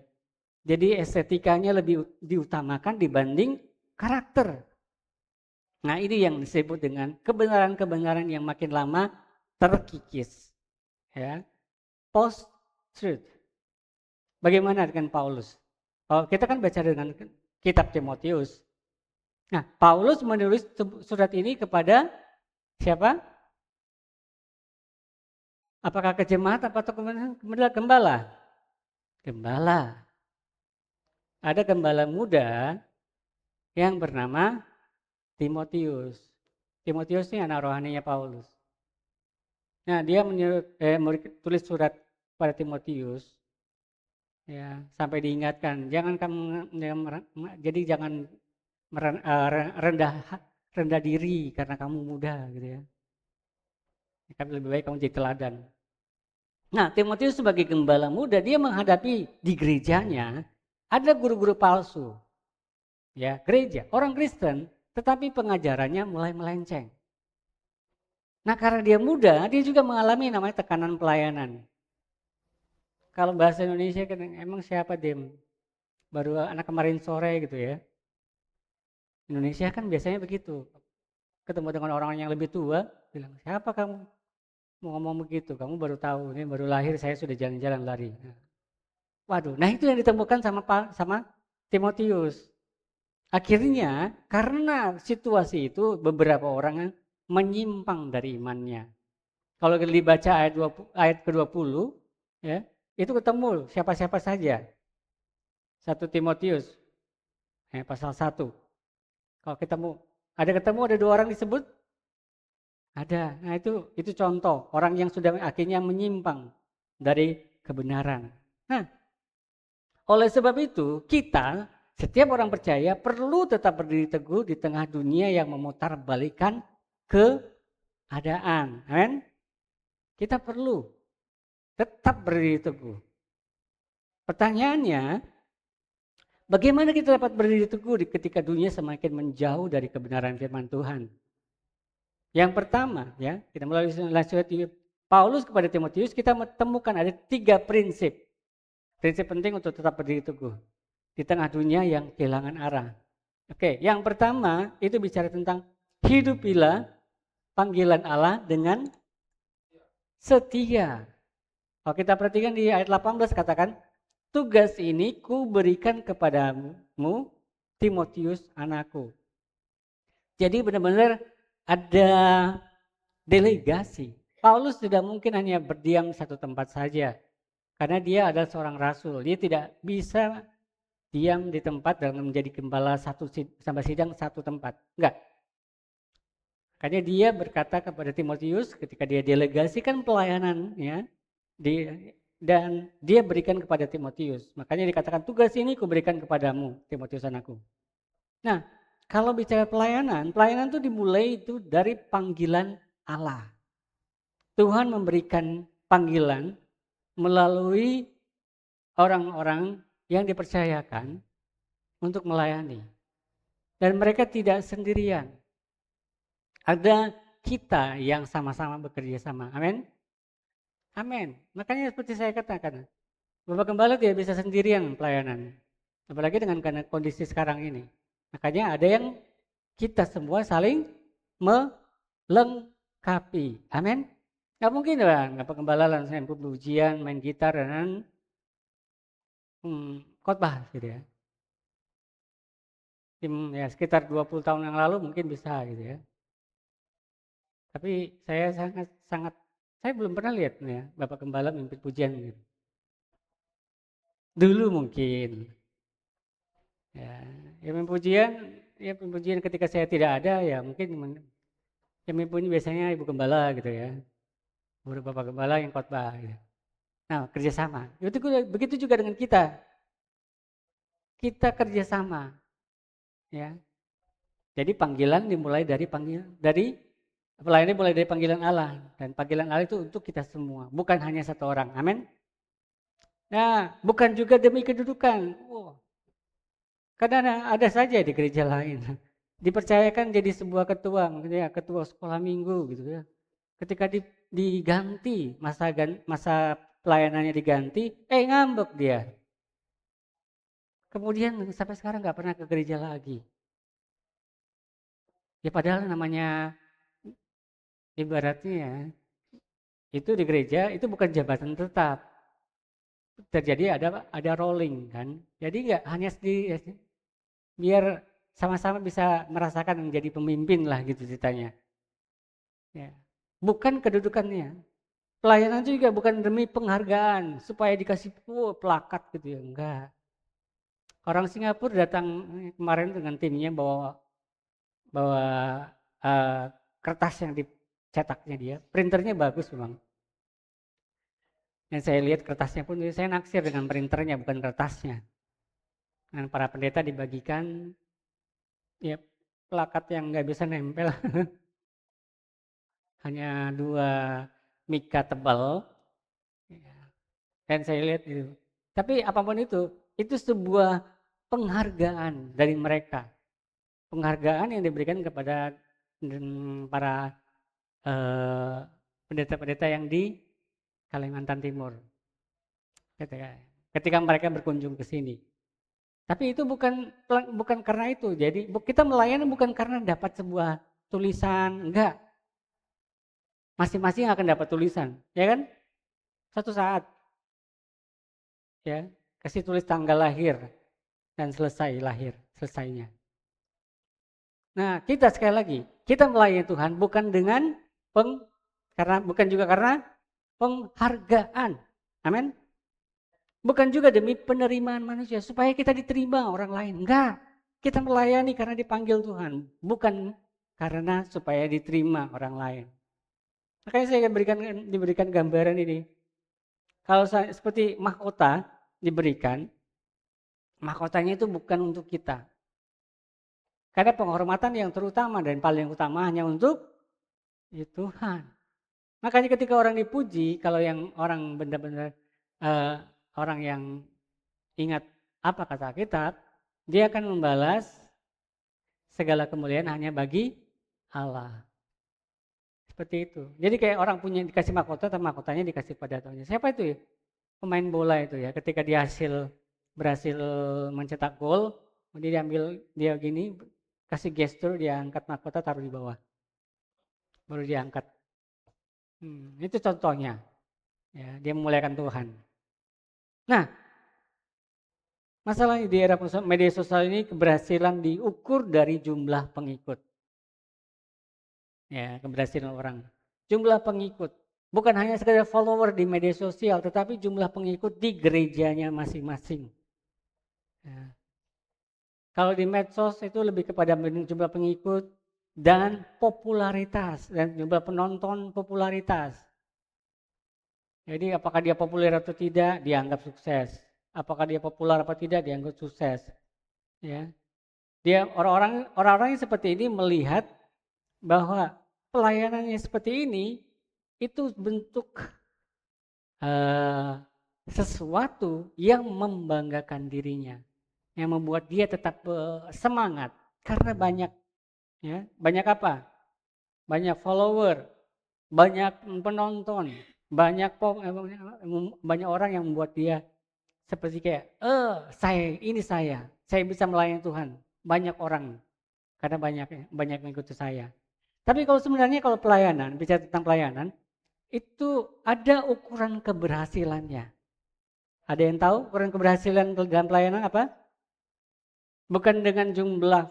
C: Jadi estetikanya lebih diutamakan dibanding karakter. Nah, ini yang disebut dengan kebenaran-kebenaran yang makin lama terkikis. Ya. Post-truth. Bagaimana dengan Paulus? Oh, kita kan baca dengan kitab Timotius. Nah, Paulus menulis surat ini kepada siapa? Apakah ke jemaat atau gembala? Gembala. Ada gembala muda yang bernama Timotius. Timotius ini anak rohaninya Paulus. Nah, dia tulis surat pada Timotius, ya, sampai diingatkan, jangan rendah diri karena kamu muda, gitu ya. Tapi lebih baik kamu jadi teladan. Nah, Timotius sebagai gembala muda, dia menghadapi di gerejanya ada guru-guru palsu, ya, gereja orang Kristen, tetapi pengajarannya mulai melenceng. Nah, karena dia muda, dia juga mengalami namanya tekanan pelayanan. Kalau bahasa Indonesia kan emang siapa Dem? Baru anak kemarin sore gitu ya. Indonesia kan biasanya begitu. Ketemu dengan orang yang lebih tua, bilang, siapa kamu? Mau ngomong begitu, kamu baru tahu, ini baru lahir saya sudah jalan-jalan lari. Waduh, nah itu yang ditemukan sama Timotius. Akhirnya karena situasi itu beberapa orang menyimpang dari imannya. Kalau dibaca ayat ke-20, ya, itu ketemu siapa-siapa saja. 1 Timotius pasal 1. Kalau ketemu ada 2 orang disebut? Ada. Nah, itu contoh orang yang sudah akhirnya menyimpang dari kebenaran. Nah, oleh sebab itu kita setiap orang percaya perlu tetap berdiri teguh di tengah dunia yang memutarbalikkan keadaan. Amin. Kita perlu tetap berdiri teguh. Pertanyaannya, bagaimana kita dapat berdiri teguh ketika dunia semakin menjauh dari kebenaran firman Tuhan? Yang pertama, ya, kita mulai surat Paulus kepada Timotius, kita menemukan ada 3 prinsip. Prinsip penting untuk tetap berdiri teguh di tengah dunia yang kehilangan arah. Oke, yang pertama itu bicara tentang hidupilah panggilan Allah dengan setia. Kalau kita perhatikan di ayat 18 katakan, tugas ini ku berikan kepadamu Timotius anakku. Jadi benar-benar ada delegasi. Paulus tidak mungkin hanya berdiam satu tempat saja. Karena dia adalah seorang rasul. Dia tidak bisa diam di tempat dan menjadi gembala sampai sidang satu tempat. Enggak. Makanya dia berkata kepada Timotius ketika dia delegasikan pelayanan, ya, dan dia berikan kepada Timotius. Makanya dikatakan tugas ini kuberikan kepadamu, Timotius anakku. Nah, kalau bicara pelayanan itu dimulai itu dari panggilan Allah. Tuhan memberikan panggilan melalui orang-orang yang dipercayakan untuk melayani. Dan mereka tidak sendirian. Ada kita yang sama-sama bekerja sama. Amin. Amin. Makanya seperti saya katakan, Bapak Gembala tidak bisa sendirian pelayanan. Apalagi dengan kondisi sekarang ini. Makanya ada yang kita semua saling melengkapi. Amin. Nggak mungkin lah, nggak penggembala langsung pujian, main gitar dan khotbah gitu ya. Ya sekitar 20 tahun yang lalu mungkin bisa gitu ya. Tapi saya sangat saya belum pernah lihat ya Bapak Gembala mimpin pujian gitu. Dulu mungkin ya, mimpin pujian ketika saya tidak ada ya mungkin yang mimpin biasanya Ibu Gembala gitu ya. Bapak Gembala yang khotbah gitu. Nah, kerjasama. Begitu juga dengan kita. Kita kerjasama ya. Jadi panggilan dimulai dari pelayanan dimulai dari panggilan Allah, dan panggilan Allah itu untuk kita semua, bukan hanya satu orang. Amin. Nah, bukan juga demi kedudukan. Karena ada saja di gereja lain dipercayakan jadi sebuah ketua, gitu ya, ketua sekolah minggu gitu ya. Ketika diganti masa pelayanannya diganti, ngambek dia. Kemudian sampai sekarang nggak pernah ke gereja lagi. Ya padahal namanya ibaratnya itu di gereja itu bukan jabatan tetap. Terjadi ada rolling kan. Jadi nggak hanya sendiri, biar sama-sama bisa merasakan menjadi pemimpin lah gitu ceritanya. Ya. Bukan kedudukannya. Pelayanan juga bukan demi penghargaan supaya dikasih plakat gitu ya, enggak. Orang Singapura datang kemarin dengan timnya bawa kertas yang dicetaknya dia, printernya bagus memang. Yang saya lihat kertasnya pun saya naksir dengan printernya bukan kertasnya. Dan para pendeta dibagikan ya plakat yang nggak bisa nempel, hanya 2 mika tebal. Dan saya lihat itu. Tapi apapun itu sebuah penghargaan dari mereka. Penghargaan yang diberikan kepada para pendeta-pendeta yang di Kalimantan Timur. Ketika mereka berkunjung ke sini. Tapi itu bukan karena itu. Jadi kita melayani bukan karena dapat sebuah tulisan, enggak. Masing-masing akan dapat tulisan, ya kan? Satu saat ya, kasih tulis tanggal lahir dan selesainya. Nah, kita sekali lagi, kita melayani Tuhan bukan bukan juga karena penghargaan. Amin. Bukan juga demi penerimaan manusia supaya kita diterima orang lain. Enggak. Kita melayani karena dipanggil Tuhan, bukan karena supaya diterima orang lain. Makanya saya diberikan gambaran ini. Kalau seperti mahkota diberikan, mahkotanya itu bukan untuk kita. Karena penghormatan yang terutama dan paling utama hanya untuk Tuhan. Makanya ketika orang dipuji, kalau yang orang benar-benar orang yang ingat apa kata Alkitab, dia akan membalas segala kemuliaan hanya bagi Allah. Seperti itu. Jadi kayak orang punya dikasih mahkota, tapi mahkotanya dikasih pada Tuhan. Siapa itu ya? Pemain bola itu ya. Ketika dia berhasil mencetak gol, dia diambil dia gini, kasih gestur, dia angkat mahkota taruh di bawah. Baru dia angkat. Itu contohnya. Ya, dia memuliakan Tuhan. Nah, masalah di era media sosial ini keberhasilan diukur dari jumlah pengikut. Ya, keberhasilan orang. Jumlah pengikut. Bukan hanya sekedar follower di media sosial, tetapi jumlah pengikut di gerejanya masing-masing. Ya. Kalau di medsos itu lebih kepada jumlah pengikut dan popularitas, dan jumlah penonton popularitas. Jadi apakah dia populer atau tidak, dianggap sukses. Apakah dia populer atau tidak, dianggap sukses. Ya. Dia orang-orang yang seperti ini melihat bahwa pelayanannya seperti ini itu bentuk sesuatu yang membanggakan dirinya, yang membuat dia tetap semangat karena banyak apa? Banyak follower, banyak penonton, banyak orang yang membuat dia seperti kayak saya bisa melayani Tuhan, banyak orang karena banyak mengikuti saya. Tapi kalau sebenarnya kalau pelayanan, bicara tentang pelayanan, itu ada ukuran keberhasilannya. Ada yang tahu ukuran keberhasilan dalam pelayanan apa? Bukan dengan jumlah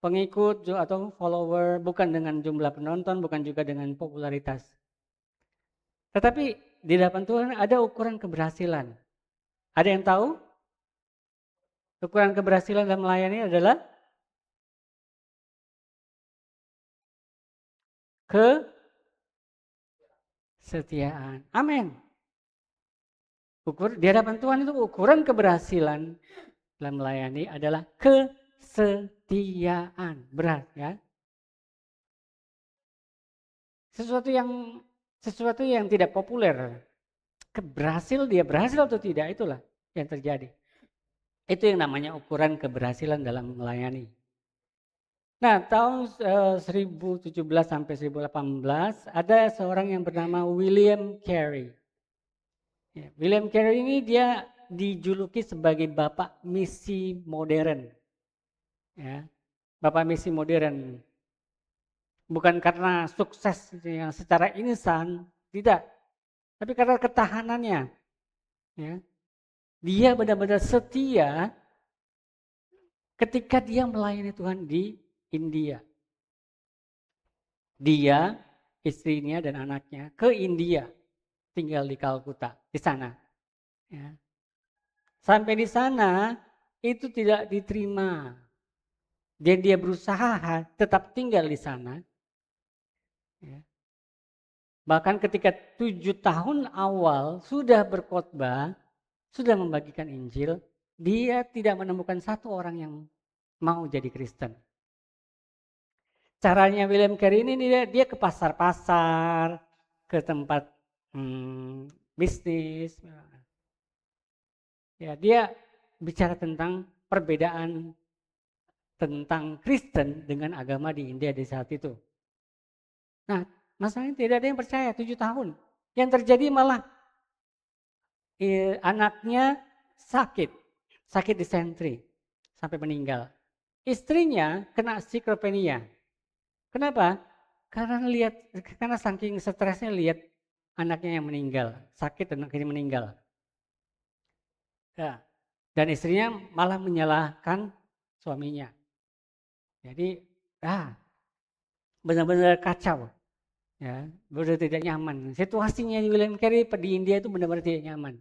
C: pengikut atau follower, bukan dengan jumlah penonton, bukan juga dengan popularitas. Tetapi di hadapan Tuhan ada ukuran keberhasilan. Ada yang tahu? Ukuran keberhasilan dalam melayani adalah kesetiaan. Amin. Di hadapan Tuhan itu ukuran keberhasilan dalam melayani adalah kesetiaan. Berat ya. Sesuatu yang tidak populer. Dia berhasil atau tidak, itulah yang terjadi. Itu yang namanya ukuran keberhasilan dalam melayani. Nah, tahun 1017 sampai 1018 ada seorang yang bernama William Carey. Ya, William Carey ini dia dijuluki sebagai bapak misi modern. Ya, bapak misi modern. Bukan karena sukses yang secara instan, tidak. Tapi karena ketahanannya. Ya. Dia benar-benar setia ketika dia melayani Tuhan di India. Dia, istrinya dan anaknya ke India, tinggal di Kalkuta, di sana. Ya. Sampai di sana itu tidak diterima. Dan dia berusaha tetap tinggal di sana. Ya. Bahkan ketika 7 tahun awal sudah berkhotbah, sudah membagikan Injil, dia tidak menemukan satu orang yang mau jadi Kristen. Caranya William Carey ini dia ke pasar-pasar, ke tempat bisnis. Ya, dia bicara tentang perbedaan tentang Kristen dengan agama di India di saat itu. Nah, masalahnya tidak ada yang percaya 7 tahun. Yang terjadi malah anaknya sakit disentri sampai meninggal. Istrinya kena skizofrenia. Kenapa? Karena saking stresnya lihat anaknya yang meninggal, sakit dan akhirnya meninggal. Ya. Dan istrinya malah menyalahkan suaminya. Jadi, benar-benar kacau. Ya, benar tidak nyaman. Situasinya di William Carey di India itu benar-benar tidak nyaman.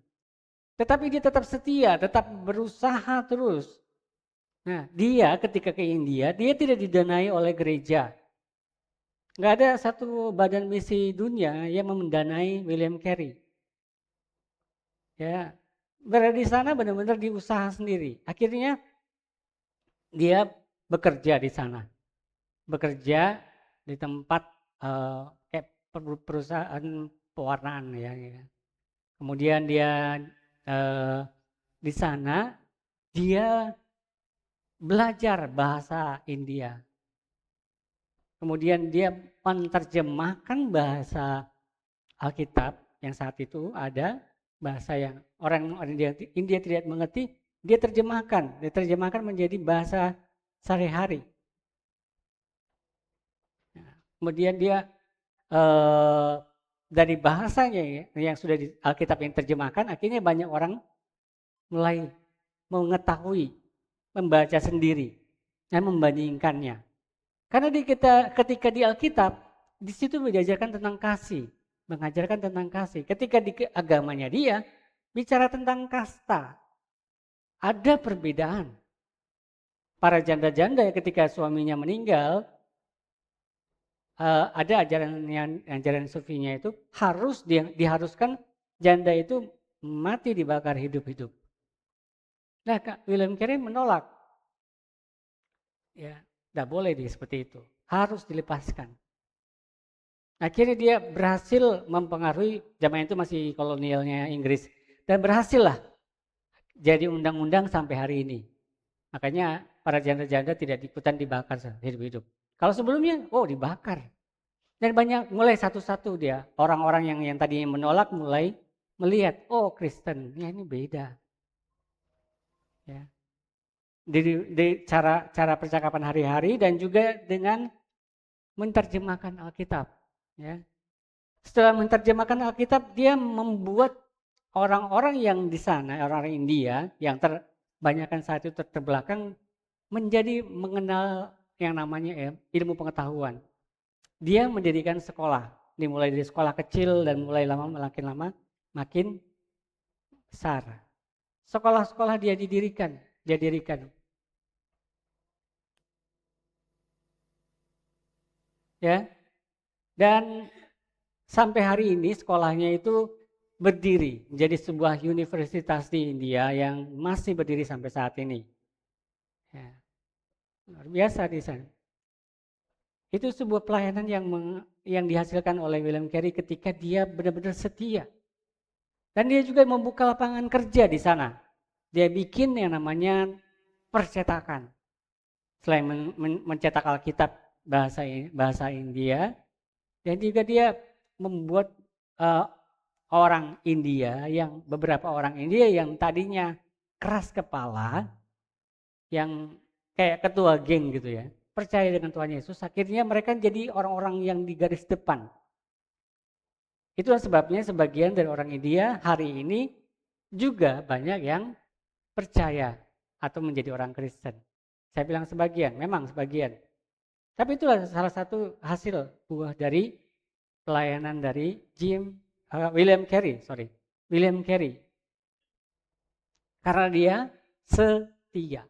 C: Tetapi dia tetap setia, tetap berusaha terus. Nah, dia ketika ke India, dia tidak didanai oleh gereja. Nggak ada satu badan misi dunia yang mendanai William Carey. Ya, berada di sana benar-benar diusaha sendiri. Akhirnya dia bekerja di sana. Bekerja di tempat kayak perusahaan pewarnaan ya. Kemudian dia di sana dia belajar bahasa India. Kemudian dia menerjemahkan bahasa Alkitab yang saat itu ada, bahasa yang orang India tidak mengerti, dia terjemahkan menjadi bahasa sehari-hari. Kemudian dia dari bahasanya yang sudah di Alkitab yang terjemahkan, akhirnya banyak orang mulai mengetahui, membaca sendiri dan membandingkannya. Karena ketika di Alkitab, di situ mengajarkan tentang kasih, Ketika di agamanya dia bicara tentang kasta, ada perbedaan. Para janda-janda ketika suaminya meninggal, ada ajaran sufinya itu diharuskan janda itu mati dibakar hidup-hidup. Nah, William Carey menolak. Ya, tidak boleh dia seperti itu. Harus dilepaskan. Akhirnya dia berhasil mempengaruhi, zaman itu masih kolonialnya Inggris, dan berhasillah jadi undang-undang sampai hari ini. Makanya para janda-janda tidak ikutan dibakar hidup-hidup. Kalau sebelumnya, dibakar. Dan mulai satu-satu dia, orang-orang yang tadinya menolak mulai melihat, Kristen, ya ini beda. Ya. Di cara percakapan hari-hari dan juga dengan menerjemahkan Alkitab. Ya. setelah menerjemahkan Alkitab, dia membuat orang-orang yang di sana, orang-orang India yang terbanyakan saat itu terbelakang menjadi mengenal yang namanya ilmu pengetahuan. Dia mendirikan sekolah, dimulai dari sekolah kecil dan mulai makin lama makin besar. Sekolah-sekolah dia dirikan. Ya. Dan sampai hari ini sekolahnya itu berdiri menjadi sebuah universitas di India yang masih berdiri sampai saat ini. Ya. Luar biasa di sana. Itu sebuah pelayanan yang dihasilkan oleh William Carey ketika dia benar-benar setia. Dan dia juga membuka lapangan kerja di sana. Dia bikin yang namanya percetakan. Selain mencetak Alkitab bahasa India, dan juga dia membuat beberapa orang India yang tadinya keras kepala, yang kayak ketua geng gitu ya, percaya dengan Tuhan Yesus, akhirnya mereka jadi orang-orang yang di garis depan. Itulah sebabnya sebagian dari orang India hari ini juga banyak yang percaya atau menjadi orang Kristen. Saya bilang sebagian, memang sebagian. Tapi itulah salah satu hasil buah dari pelayanan dari William Carey. Karena dia setia.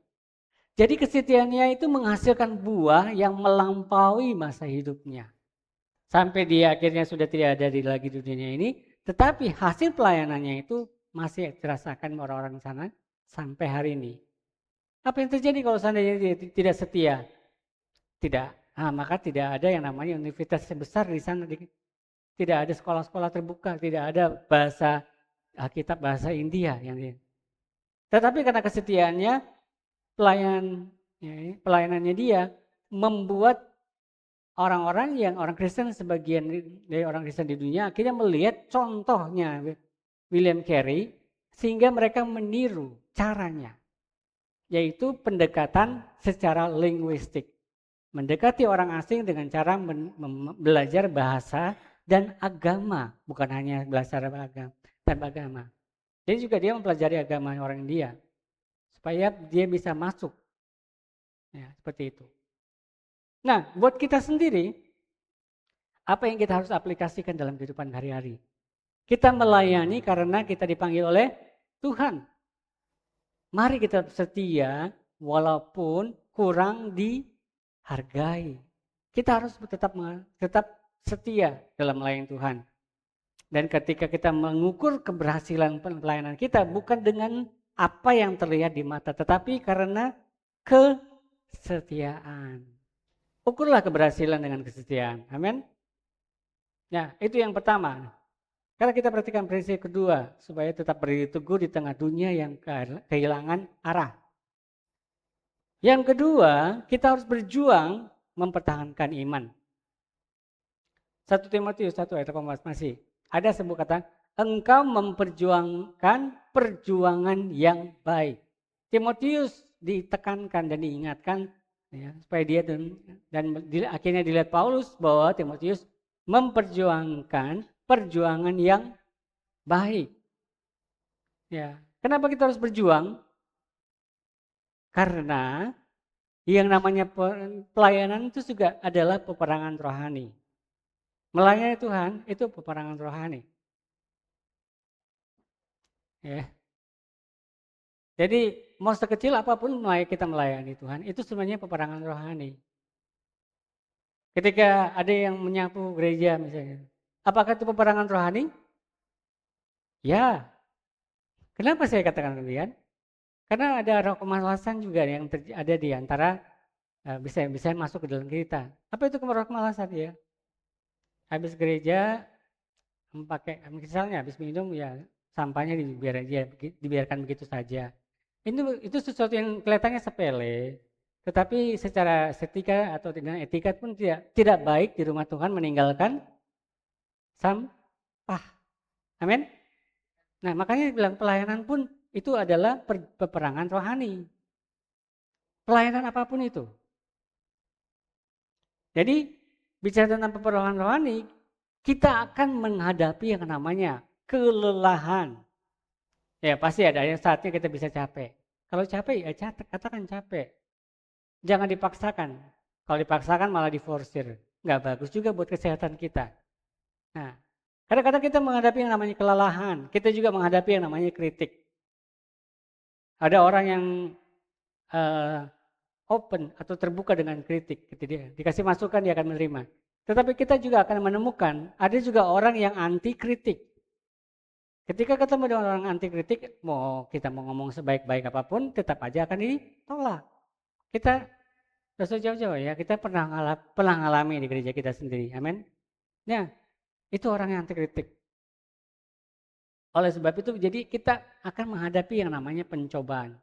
C: Jadi kesetiaannya itu menghasilkan buah yang melampaui masa hidupnya. Sampai dia akhirnya sudah tidak ada lagi di dunia ini, tetapi hasil pelayanannya itu masih dirasakan orang-orang sana sampai hari ini. Apa yang terjadi kalau seandainya dia tidak setia? Tidak. Maka tidak ada yang namanya universitas besar di sana. Tidak ada sekolah-sekolah terbuka, tidak ada bahasa Alkitab bahasa India. Tetapi karena kesetiaannya, pelayanannya dia membuat orang Kristen, sebagian dari orang Kristen di dunia akhirnya melihat contohnya William Carey sehingga mereka meniru caranya, yaitu pendekatan secara linguistik. Mendekati orang asing dengan cara belajar bahasa dan agama, bukan hanya belajar agama. Jadi juga dia mempelajari agama orang India supaya dia bisa masuk. Ya, seperti itu. Nah, buat kita sendiri, apa yang kita harus aplikasikan dalam kehidupan hari-hari? Kita melayani karena kita dipanggil oleh Tuhan. Mari kita setia walaupun kurang dihargai. Kita harus tetap setia dalam melayani Tuhan. Dan ketika kita mengukur keberhasilan pelayanan kita bukan dengan apa yang terlihat di mata, tetapi karena kesetiaan. Ukurlah keberhasilan dengan kesetiaan. Amin. Nah, itu yang pertama. Karena kita perhatikan prinsip kedua, supaya tetap berdiri teguh di tengah dunia yang kehilangan arah. Yang kedua, kita harus berjuang mempertahankan iman. 1 Timotius 1 ayat 18 masih. Ada sebuah kata, engkau memperjuangkan perjuangan yang baik. Timotius ditekankan dan diingatkan ya, supaya dia dan akhirnya dilihat Paulus bahwa Timotius memperjuangkan perjuangan yang baik. Ya, kenapa kita harus berjuang? Karena yang namanya pelayanan itu juga adalah peperangan rohani. Melayani Tuhan itu peperangan rohani. Ya. Jadi mau sekecil apapun kita melayani Tuhan, itu sebenarnya peperangan rohani. Ketika ada yang menyapu gereja misalnya, apakah itu peperangan rohani? Ya. Kenapa saya katakan demikian? Karena ada roh kemalasan juga yang ada di antara bisa masuk ke dalam kita. Apa itu roh kemalasan ya? Habis gereja misalnya habis minum ya sampahnya dibiarkan begitu saja. Itu sesuatu yang kelihatannya sepele, tetapi secara etika atau tidak etika pun tidak baik di rumah Tuhan meninggalkan sampah. Amin. Nah, makanya bilang pelayanan pun itu adalah peperangan rohani. Pelayanan apapun itu. Jadi bicara tentang peperangan rohani, kita akan menghadapi yang namanya kelelahan. Ya pasti ada yang saatnya kita bisa capek. Kalau capek ya katakan capek. Jangan dipaksakan. Kalau dipaksakan malah diforsir. Nggak bagus juga buat kesehatan kita. Nah, kadang-kadang kita menghadapi yang namanya kelelahan. Kita juga menghadapi yang namanya kritik. Ada orang yang open atau terbuka dengan kritik. Dia dikasih masukan dia akan menerima. Tetapi kita juga akan menemukan ada juga orang yang anti kritik. Ketika ketemu dengan orang anti kritik, kita mau ngomong sebaik-baik apapun, tetap aja akan ditolak. Kita gak usah jauh-jauh ya, kita pernah ngalami di gereja kita sendiri, amin. Nah, itu orang yang anti kritik. Oleh sebab itu, jadi kita akan menghadapi yang namanya pencobaan.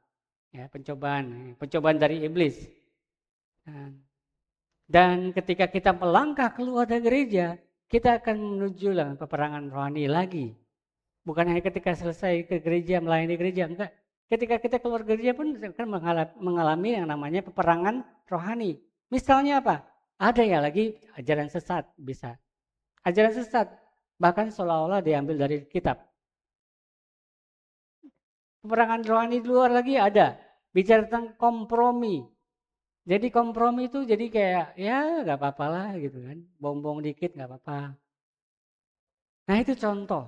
C: Ya, pencobaan dari iblis. Dan ketika kita melangkah keluar dari gereja, kita akan menuju peperangan rohani lagi. Bukan hanya ketika selesai ke gereja, melayani gereja, enggak. Ketika kita keluar gereja pun akan mengalami yang namanya peperangan rohani. Misalnya apa? Ada ya lagi ajaran sesat bisa. Ajaran sesat bahkan seolah-olah diambil dari kitab. Peperangan rohani di luar lagi ada. Bicara tentang kompromi. Jadi kompromi itu jadi kayak ya gak apa-apa lah gitu kan. Bohong-bohong dikit gak apa-apa. Nah itu contoh.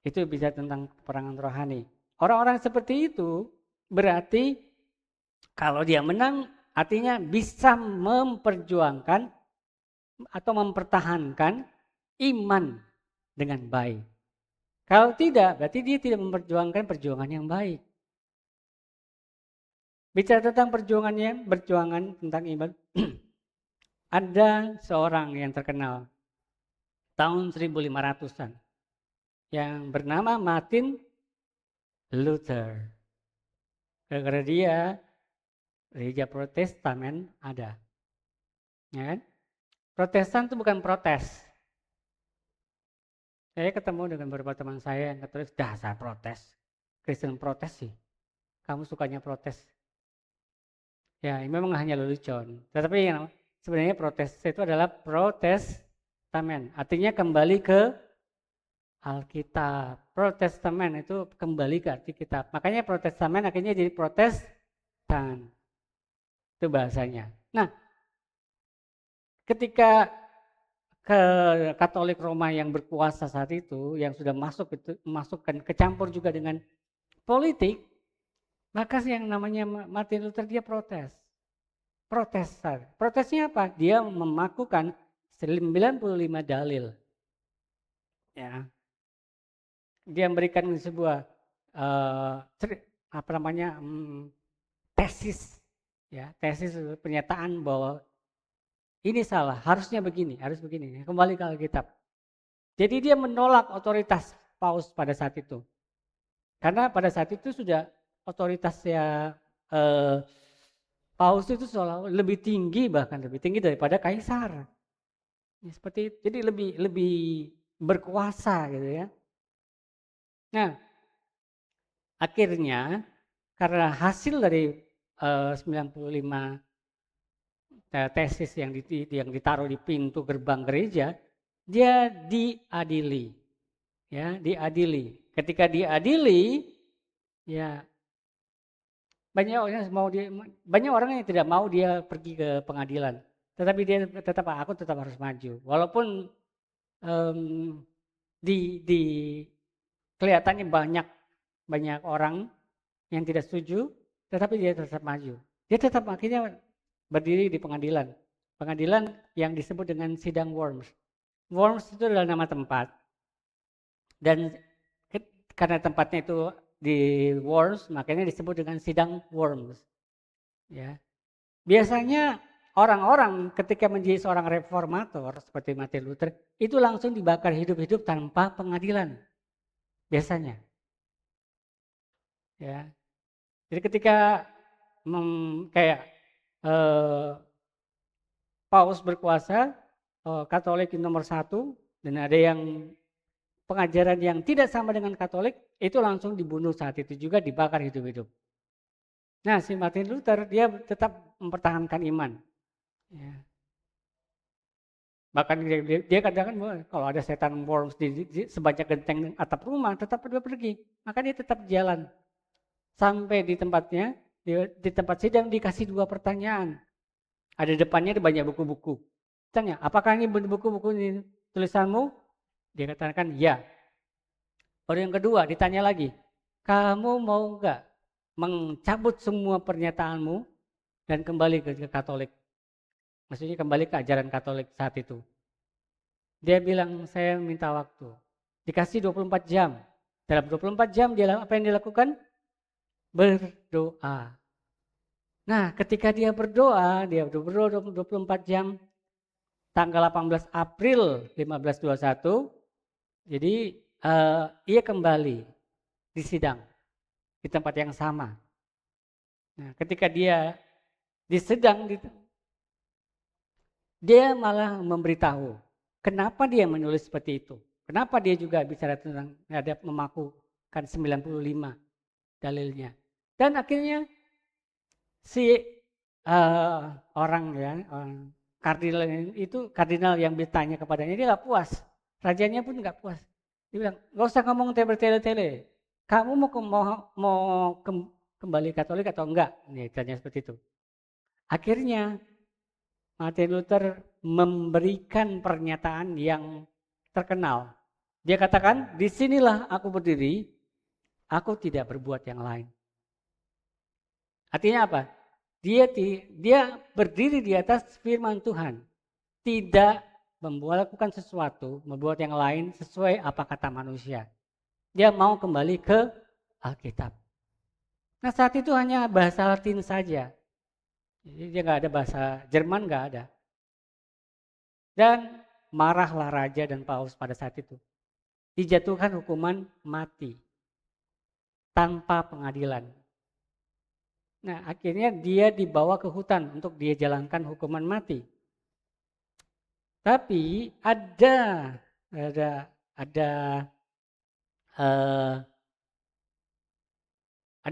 C: Itu bisa tentang peperangan rohani. Orang-orang seperti itu berarti kalau dia menang artinya bisa memperjuangkan atau mempertahankan iman dengan baik. Kalau tidak berarti dia tidak memperjuangkan perjuangan yang baik. Bicara tentang perjuangan tentang iman. Ada seorang yang terkenal tahun 1500-an yang bernama Martin Luther. Gara-gara dia gereja Protestan ada. Ya kan? Protestan itu bukan protes. Saya ketemu dengan beberapa teman saya yang katolik, dasar protes. Kristen protes sih. Kamu sukanya protes. Ya, ini memang hanya lelucon. Tetapi yang sebenarnya protes itu adalah protestamen. Artinya kembali ke Alkitab. Protestamen itu kembali ke arti kitab. Makanya protestamen akhirnya jadi protestan. Itu bahasanya. Nah, ketika ke Katolik Roma yang berkuasa saat itu, yang sudah masukkan kecampur juga dengan politik, maka yang namanya Martin Luther dia protes. Protestan. Protesnya apa? Dia memakukan 95 dalil. Ya. Dia memberikan sebuah tesis, ya, tesis pernyataan bahwa ini salah, harusnya begini, harus begini. Kembali ke Alkitab. Jadi dia menolak otoritas Paus pada saat itu. Karena pada saat itu sudah otoritasnya Paus itu seolah lebih tinggi, bahkan lebih tinggi daripada Kaisar. Ya, seperti itu. Jadi lebih berkuasa gitu ya. Nah, akhirnya karena hasil dari 95 tesis yang ditaruh di pintu gerbang gereja, dia diadili. Ya, diadili. Ketika diadili, ya banyak orang yang tidak mau dia pergi ke pengadilan. Tetapi dia aku tetap harus maju. Walaupun di kelihatannya banyak orang yang tidak setuju, tetapi dia tetap maju. Dia tetap akhirnya berdiri di pengadilan. Pengadilan yang disebut dengan sidang Worms. Worms itu adalah nama tempat. Dan karena tempatnya itu di Worms, makanya disebut dengan sidang Worms. Ya. Biasanya orang-orang ketika menjadi seorang reformator seperti Martin Luther, itu langsung dibakar hidup-hidup tanpa pengadilan. Biasanya. Ya. Jadi ketika Paus berkuasa, Katolik nomor 1, dan ada yang pengajaran yang tidak sama dengan Katolik, itu langsung dibunuh saat itu juga, dibakar hidup-hidup. Nah, si Martin Luther dia tetap mempertahankan iman. Ya. Bahkan dia katakan bahwa kalau ada setan worms di sebanyak genteng atap rumah, tetap dia pergi. Maka dia tetap jalan. Sampai di tempatnya, di tempat sidang dikasih 2 pertanyaan. Ada depannya ada banyak buku-buku. Tanya, apakah ini buku-buku ini tulisanmu? Dia katakan ya. Baru yang kedua ditanya lagi, kamu mau nggak mencabut semua pernyataanmu dan kembali ke Katolik? Maksudnya kembali ke ajaran Katolik saat itu. Dia bilang, saya minta waktu. Dikasih 24 jam. Dalam 24 jam dia apa yang dilakukan? Berdoa. Nah, ketika dia berdoa 24 jam, tanggal 18 April 1521, jadi ia kembali di sidang di tempat yang sama. Nah, ketika dia disedang, dia malah memberitahu kenapa dia menulis seperti itu. Kenapa dia juga bicara tentang ada memakukan 95 dalilnya. Dan akhirnya si orang ya, kardinal yang bertanya kepadanya, dia nggak puas. Rajanya pun nggak puas. Dia bilang, nggak usah ngomong bertele-tele. Kamu mau kembali Katolik atau enggak? Nih, tanya seperti itu. Akhirnya Martin Luther memberikan pernyataan yang terkenal. Dia katakan, disinilah aku berdiri, aku tidak berbuat yang lain. Artinya apa? Dia berdiri di atas firman Tuhan. Tidak melakukan sesuatu, membuat yang lain sesuai apa kata manusia. Dia mau kembali ke Alkitab. Nah, saat itu hanya bahasa Latin saja. Jadi dia nggak ada bahasa Jerman, nggak ada. Dan marahlah raja dan paus pada saat itu. Dijatuhkan hukuman mati tanpa pengadilan. Nah, akhirnya dia dibawa ke hutan untuk dia jalankan hukuman mati. Tapi ada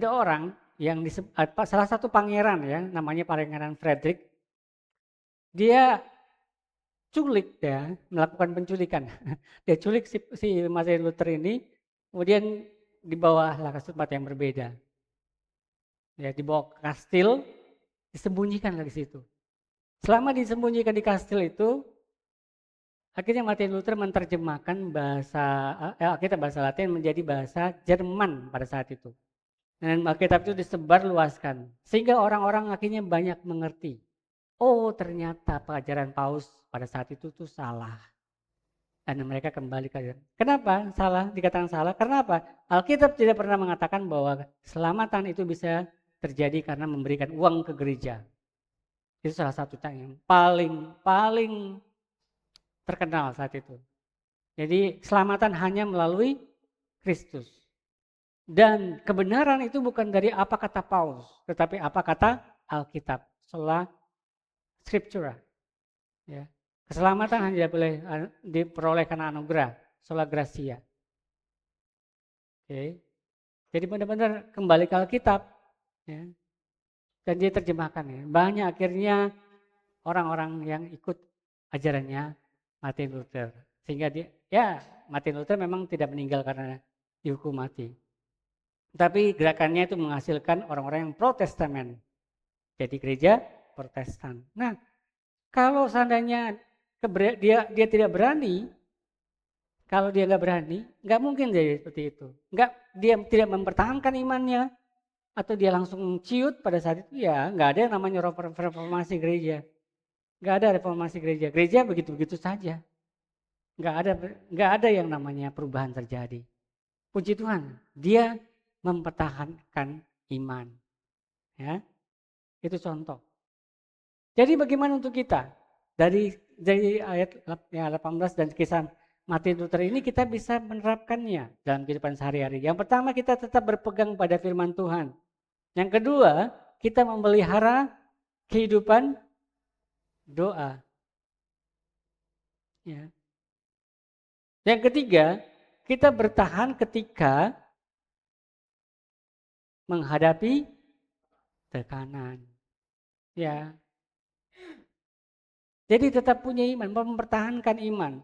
C: orang yang salah satu pangeran ya, namanya Pangeran Frederick. Dia culik ya, melakukan penculikan. Dia culik si Martin Luther ini, kemudian dibawalah ke tempat yang berbeda. Ya, dibawa ke kastil, disembunyikan di situ. Selama disembunyikan di kastil itu, akhirnya Martin Luther menerjemahkan Alkitab bahasa Latin menjadi bahasa Jerman pada saat itu. Dan Alkitab itu disebar luaskan. Sehingga orang-orang akhirnya banyak mengerti. Oh, ternyata pengajaran Paus pada saat itu tuh salah. Dan mereka kembali ke. Kenapa salah? Dikatakan salah. Karena apa? Alkitab tidak pernah mengatakan bahwa keselamatan itu bisa terjadi karena memberikan uang ke gereja. Itu salah satu yang paling terkenal saat itu. Jadi keselamatan hanya melalui Kristus. Dan kebenaran itu bukan dari apa kata Paulus, tetapi apa kata Alkitab, sola scriptura. Ya. Keselamatan hanya boleh diperoleh karena anugerah, sola gratia. Oke. Jadi benar-benar kembali ke Alkitab. Ya. Dan dia terjemahkan. Ya. Banyak akhirnya orang-orang yang ikut ajarannya Martin Luther. Sehingga Martin Luther memang tidak meninggal karena dihukum mati. Tapi gerakannya itu menghasilkan orang-orang yang Protestan. Jadi gereja Protestan. Nah, kalau seandainya dia tidak berani, kalau dia nggak berani, nggak mungkin jadi seperti itu. Dia tidak mempertahankan imannya, atau dia langsung ciut pada saat itu, ya nggak ada yang namanya reformasi gereja. Nggak ada reformasi gereja. Gereja begitu-begitu saja. Nggak ada yang namanya perubahan terjadi. Puji Tuhan, dia mempertahankan iman. Ya, itu contoh. Jadi bagaimana untuk kita? Dari ayat 18 dan kisah Martin Luther ini kita bisa menerapkannya dalam kehidupan sehari-hari. Yang pertama, kita tetap berpegang pada firman Tuhan. Yang kedua, kita memelihara kehidupan doa. Ya. Yang ketiga, kita bertahan ketika menghadapi tekanan. Ya. Jadi tetap punya iman, mempertahankan iman.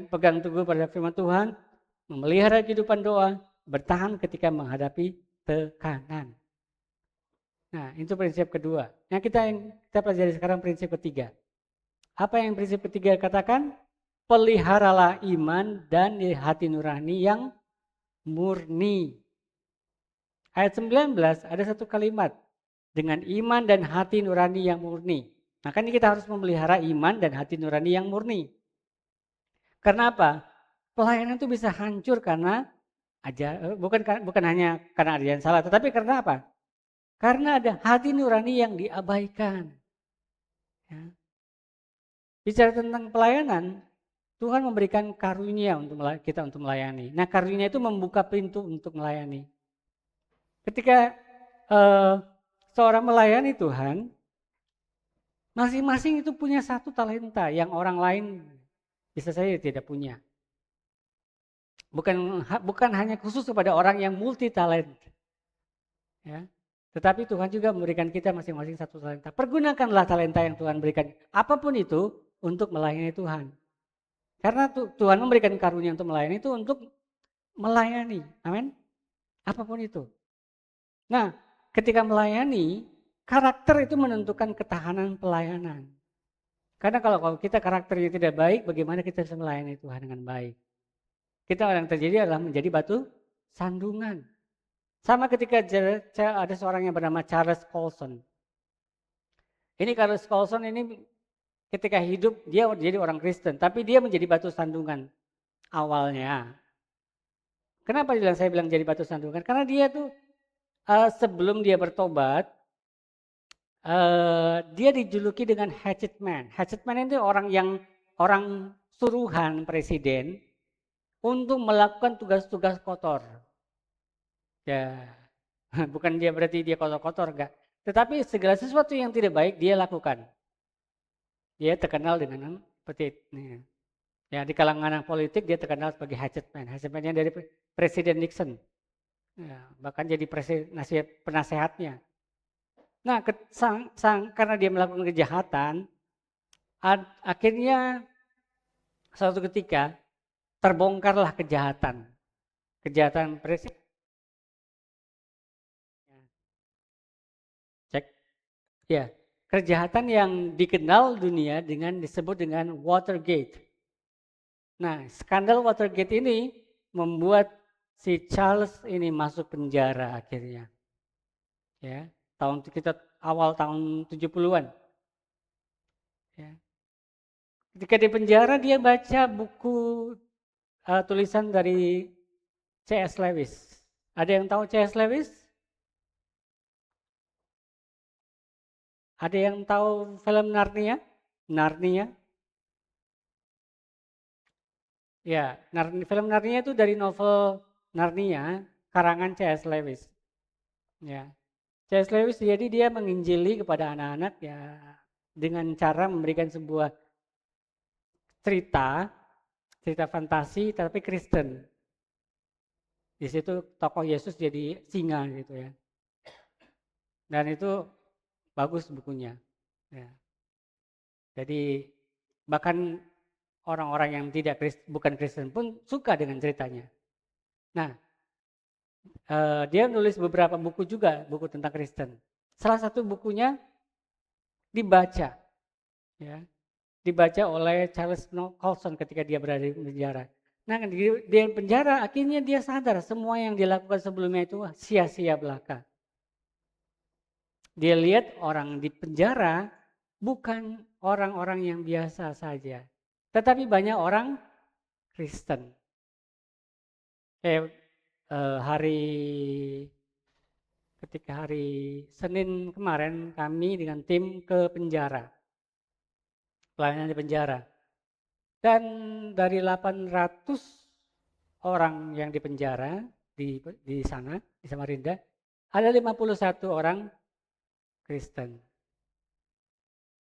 C: Pegang teguh pada firman Tuhan, memelihara kehidupan doa, bertahan ketika menghadapi tekanan. Nah, itu prinsip kedua. Yang kita pelajari sekarang prinsip ketiga. Apa yang prinsip ketiga katakan? Peliharalah iman dan hati nurani yang murni. Ayat 19 ada satu kalimat. Dengan iman dan hati nurani yang murni. Makanya kita harus memelihara iman dan hati nurani yang murni. Karena apa? Pelayanan itu bisa hancur karena bukan hanya karena ada yang salah, tetapi karena apa? Karena ada hati nurani yang diabaikan. Ya. Bicara tentang pelayanan, Tuhan memberikan karunia untuk kita untuk melayani. Nah, karunia itu membuka pintu untuk melayani. Ketika seorang melayani Tuhan, masing-masing itu punya satu talenta yang orang lain bisa saja tidak punya. Bukan hanya khusus kepada orang yang multi talent. Ya. Tetapi Tuhan juga memberikan kita masing-masing satu talenta. Pergunakanlah talenta yang Tuhan berikan, apapun itu, untuk melayani Tuhan. Karena Tuhan memberikan karunia untuk melayani itu untuk melayani. Amin. Apapun itu. Nah, ketika melayani, karakter itu menentukan ketahanan pelayanan. Karena kalau kita karakternya tidak baik, bagaimana kita bisa melayani Tuhan dengan baik? Yang terjadi adalah menjadi batu sandungan. Sama ketika ada seorang yang bernama Charles Colson. Ini Charles Colson ini ketika hidup dia jadi orang Kristen, tapi dia menjadi batu sandungan awalnya. Kenapa saya bilang jadi batu sandungan? Karena dia tuh sebelum dia bertobat, dia dijuluki dengan hatchet man. Hatchet man itu orang suruhan presiden untuk melakukan tugas-tugas kotor. Ya, bukan dia berarti dia kotor-kotor, enggak. Tetapi segala sesuatu yang tidak baik dia lakukan. Dia terkenal dengan seperti ini. Ya, di kalangan politik dia terkenal sebagai hatchet man. Hatchet man-nya dari Presiden Nixon. Ya, bahkan jadi penasehatnya. Nah, karena dia melakukan kejahatan, akhirnya suatu ketika terbongkarlah kejahatan presiden. Cek, ya, kejahatan yang dikenal dunia disebut dengan Watergate. Nah, skandal Watergate ini membuat si Charles ini masuk penjara akhirnya. Ya, awal tahun 70-an. Ya. Ketika di penjara dia baca buku tulisan dari C.S. Lewis. Ada yang tahu C.S. Lewis? Ada yang tahu film Narnia? Narnia? Ya, film Narnia itu dari novel Narnia, karangan C.S. Lewis. Ya. C.S. Lewis jadi dia menginjili kepada anak-anak ya dengan cara memberikan sebuah cerita fantasi tapi Kristen. Di situ tokoh Yesus jadi singa gitu ya. Dan itu bagus bukunya. Ya. Jadi bahkan orang-orang yang bukan Kristen pun suka dengan ceritanya. Nah, dia nulis beberapa buku juga, buku tentang Kristen. Salah satu bukunya dibaca, ya, dibaca oleh Charles Colson ketika dia berada di penjara. Nah, di penjara akhirnya dia sadar semua yang dilakukan sebelumnya itu sia-sia belaka. Dia lihat orang di penjara bukan orang-orang yang biasa saja, tetapi banyak orang Kristen. Ketika hari Senin kemarin kami dengan tim ke penjara, pelayanan di penjara. Dan dari 800 orang yang di penjara di sana, di Samarinda, ada 51 orang Kristen.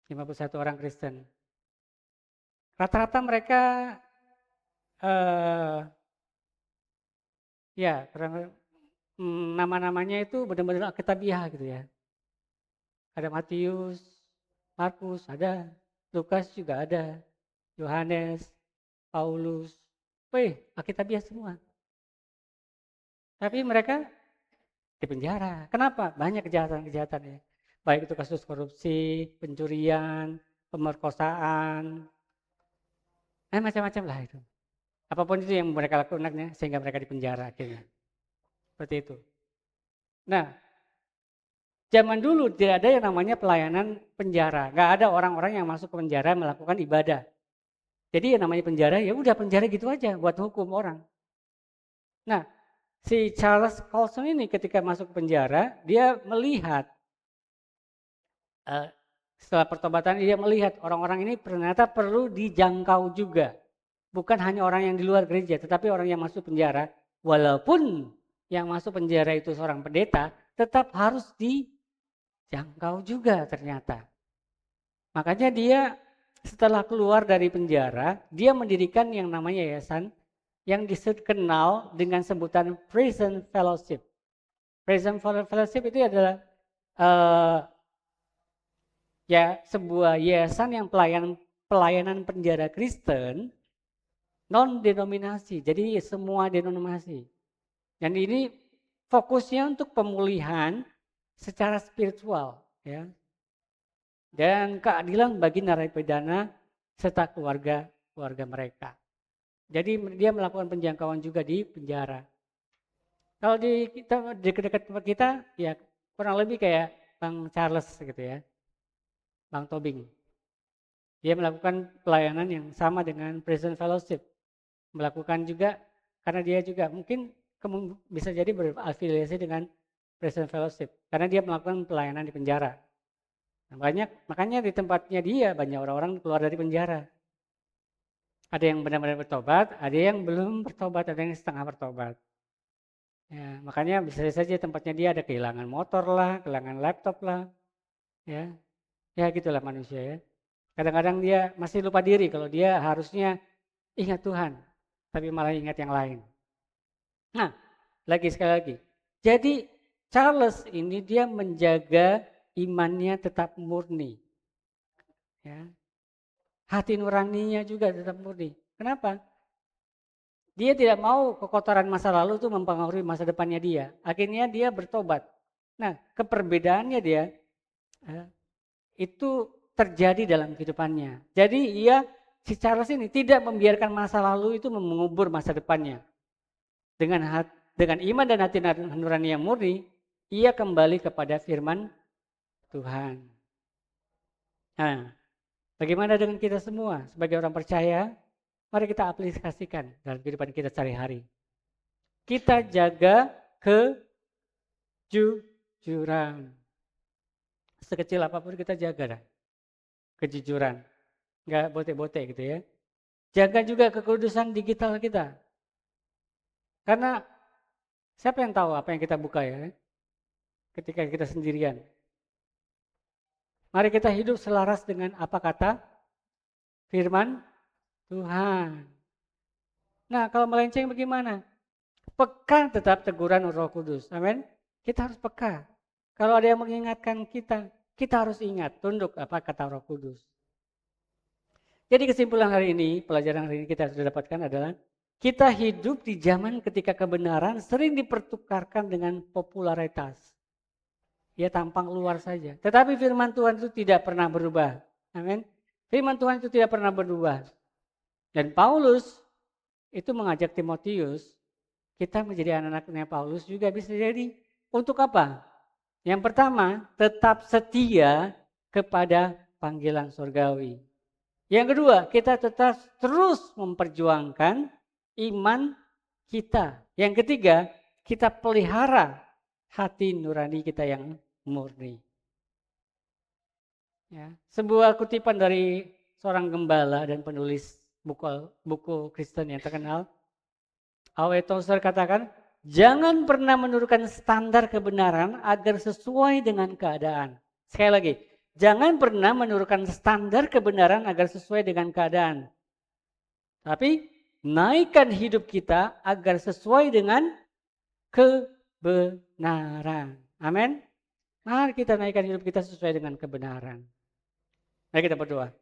C: 51 orang Kristen. Rata-rata mereka nama-namanya itu benar-benar Alkitabiah gitu ya. Ada Matius, Markus, ada. Lukas juga ada, Yohanes, Paulus, Alkitabiah semua. Tapi mereka di penjara. Kenapa? Banyak kejahatan-kejahatan ya. Baik itu kasus korupsi, pencurian, pemerkosaan, macam-macam lah itu. Apapun itu yang mereka lakukan sehingga mereka di penjara akhirnya. Seperti itu. Nah, zaman dulu tidak ada yang namanya pelayanan penjara. Nggak ada orang-orang yang masuk ke penjara melakukan ibadah. Jadi yang namanya penjara, ya udah penjara gitu aja buat hukum orang. Nah, si Charles Colson ini ketika masuk ke penjara, dia melihat setelah pertobatan dia melihat orang-orang ini ternyata perlu dijangkau juga. Bukan hanya orang yang di luar gereja, tetapi orang yang masuk penjara. Walaupun yang masuk penjara itu seorang pendeta, tetap harus dijangkau juga ternyata. Makanya dia setelah keluar dari penjara, dia mendirikan yang namanya yayasan yang dikenal dengan sebutan Prison Fellowship. Prison Fellowship itu adalah sebuah yayasan yang pelayanan penjara Kristen non-denominasi, jadi semua denominasi. Dan ini fokusnya untuk pemulihan secara spiritual, ya, dan keadilan bagi narapidana serta keluarga mereka. Jadi dia melakukan penjangkauan juga di penjara. Kalau di dekat-dekat tempat kita, ya kurang lebih kayak Bang Charles gitu ya, Bang Tobing. Dia melakukan pelayanan yang sama dengan Prison Fellowship. Melakukan juga karena dia juga mungkin bisa jadi berafiliasi dengan Prison Fellowship karena dia melakukan pelayanan di penjara. Nah, makanya di tempatnya dia banyak orang-orang keluar dari penjara. Ada yang benar-benar bertobat, ada yang belum bertobat, ada yang setengah bertobat. Ya, makanya bisa saja tempatnya dia ada kehilangan motor lah, kehilangan laptop lah, ya gitulah manusia ya. Kadang-kadang dia masih lupa diri kalau dia harusnya ingat Tuhan, tapi malah ingat yang lain. Nah, sekali lagi. Jadi Charles ini dia menjaga imannya tetap murni. Ya. Hati nuraninya juga tetap murni. Kenapa? Dia tidak mau kekotoran masa lalu itu mempengaruhi masa depannya dia. Akhirnya dia bertobat. Nah, keperbedaannya dia itu terjadi dalam kehidupannya. Jadi si Charles ini tidak membiarkan masa lalu itu mengubur masa depannya. Dengan iman dan hati nurani yang murni, ia kembali kepada firman Tuhan. Nah, bagaimana dengan kita semua sebagai orang percaya? Mari kita aplikasikan dalam kehidupan kita sehari-hari. Kita jaga kejujuran. Sekecil apapun kita jaga dah. Kejujuran. Enggak bote-bote gitu ya. Jaga juga kekudusan digital kita. Karena siapa yang tahu apa yang kita buka ya? Ketika kita sendirian. Mari kita hidup selaras dengan apa kata firman Tuhan. Nah, kalau melenceng bagaimana? Peka tetap teguran Roh Kudus. Amin. Kita harus peka. Kalau ada yang mengingatkan kita harus ingat, tunduk apa kata Roh Kudus. Jadi kesimpulan hari ini, pelajaran hari ini kita sudah dapatkan adalah kita hidup di zaman ketika kebenaran sering dipertukarkan dengan popularitas. Ya tampang luar saja. Tetapi firman Tuhan itu tidak pernah berubah. Amin. Firman Tuhan itu tidak pernah berubah. Dan Paulus itu mengajak Timotius, kita menjadi anak-anaknya Paulus juga bisa jadi. Untuk apa? Yang pertama, tetap setia kepada panggilan surgawi. Yang kedua, kita tetap terus memperjuangkan iman kita. Yang ketiga, kita pelihara hati nurani kita yang murni. Ya, sebuah kutipan dari seorang gembala dan penulis buku Kristen yang terkenal, A.W. Tozer katakan, jangan pernah menurunkan standar kebenaran agar sesuai dengan keadaan. Sekali lagi, jangan pernah menurunkan standar kebenaran agar sesuai dengan keadaan. Tapi naikkan hidup kita agar sesuai dengan kebenaran. Amin. Mari kita naikkan hidup kita sesuai dengan kebenaran. Mari kita berdoa.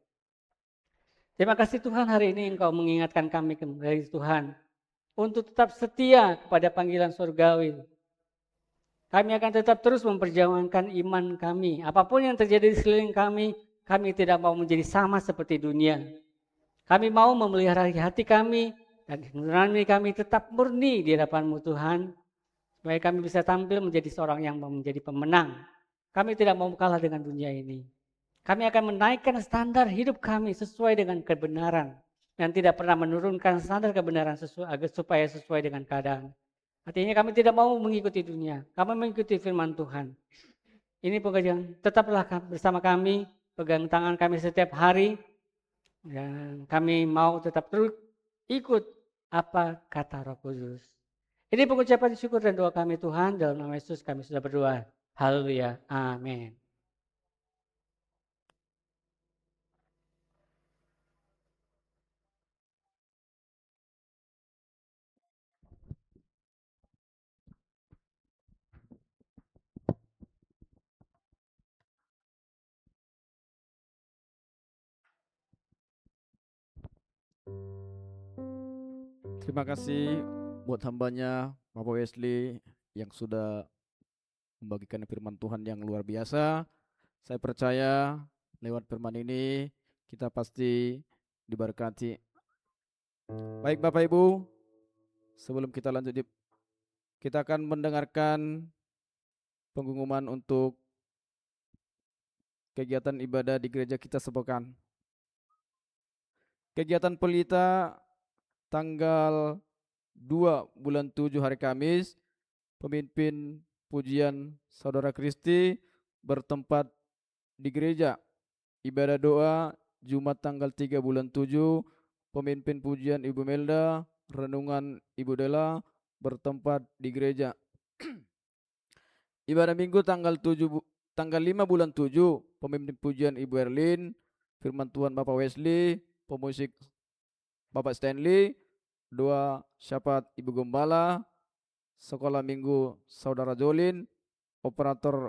C: Terima kasih Tuhan, hari ini Engkau mengingatkan kami kembali Tuhan untuk tetap setia kepada panggilan surgawi. Kami akan tetap terus memperjuangkan iman kami. Apapun yang terjadi di sekeliling kami tidak mau menjadi sama seperti dunia. Kami mau memelihara hati kami dan nurani kami tetap murni di hadapan-Mu Tuhan, supaya kami bisa tampil menjadi seorang yang menjadi pemenang. Kami tidak mau kalah dengan dunia ini. Kami akan menaikkan standar hidup kami sesuai dengan kebenaran dan tidak pernah menurunkan standar kebenaran supaya sesuai dengan keadaan. Artinya kami tidak mau mengikuti dunia, kami mengikuti firman Tuhan. Ini pengajian, tetaplah bersama kami, pegang tangan kami setiap hari, dan kami mau tetap terus ikut apa kata Roh Kudus. Ini pengucapan syukur dan doa kami Tuhan, dalam nama Yesus kami sudah berdoa. Haleluya, amin.
A: Terima kasih buat hambanya Bapak Wesley yang sudah membagikan firman Tuhan yang luar biasa. Saya percaya lewat firman ini kita pasti diberkati. Baik Bapak Ibu, sebelum kita lanjut, kita akan mendengarkan pengumuman untuk kegiatan ibadah di gereja kita sepekan. Kegiatan pelita tanggal 2 bulan 7 hari Kamis, pemimpin pujian Saudara Kristi bertempat di gereja. Ibadah doa Jumat tanggal 3 bulan 7, pemimpin pujian Ibu Melda, renungan Ibu Dela bertempat di gereja. Ibadah Minggu tanggal 5 bulan 7, pemimpin pujian Ibu Erlin, firman Tuhan Bapak Wesley, pemusik Bapak Stanley, doa syafaat Ibu Gembala, sekolah minggu Saudara Jolin, operator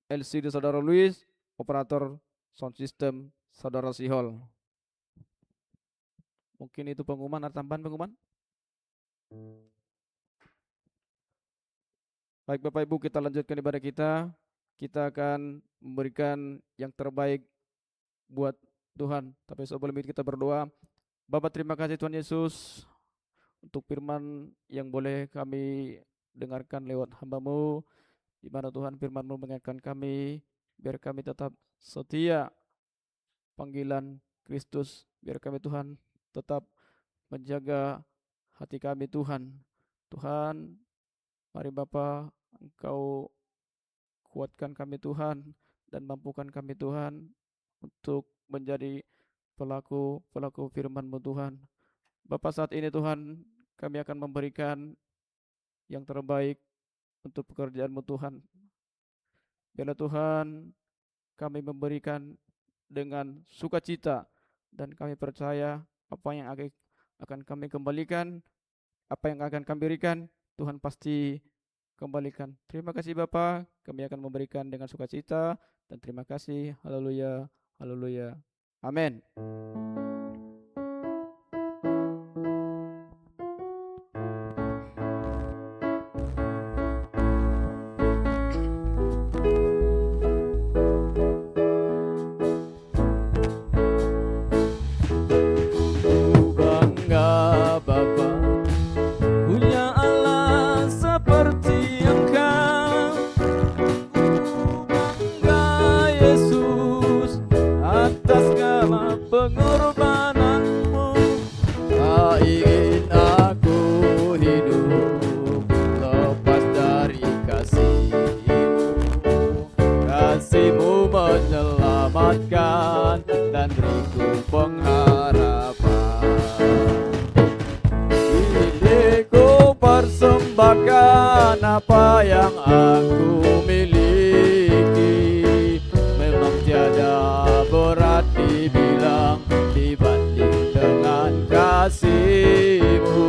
A: LCD Saudara Luis, operator sound system Saudara Sihol. Mungkin itu pengumuman, ada tambahan pengumuman? Baik Bapak Ibu, kita lanjutkan ibadah kita. Kita akan memberikan yang terbaik buat Tuhan. Tapi sebelum itu kita berdoa. Bapak, terima kasih Tuhan Yesus untuk firman yang boleh kami dengarkan lewat hamba-Mu, di mana Tuhan firman-Mu mengingatkan kami, biar kami tetap setia panggilan Kristus, biar kami Tuhan tetap menjaga hati kami Tuhan. Tuhan, mari Bapa, Engkau kuatkan kami Tuhan, dan mampukan kami Tuhan untuk menjadi pelaku firman-Mu Tuhan. Bapa, saat ini Tuhan, kami akan memberikan yang terbaik untuk pekerjaan-Mu Tuhan. Biarlah Tuhan, kami memberikan dengan sukacita, dan kami percaya apa yang akan kami kembalikan, apa yang akan kami berikan, Tuhan pasti kembalikan. Terima kasih Bapa, kami akan memberikan dengan sukacita, dan terima kasih. Haleluya, haleluya. Amin. Apa yang aku miliki memang tiada berat dibilang dibanding dengan kasih-Mu.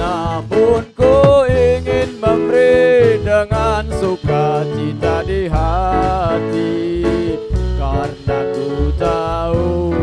A: Namun ku ingin memberi dengan sukacita di hati, karena ku tahu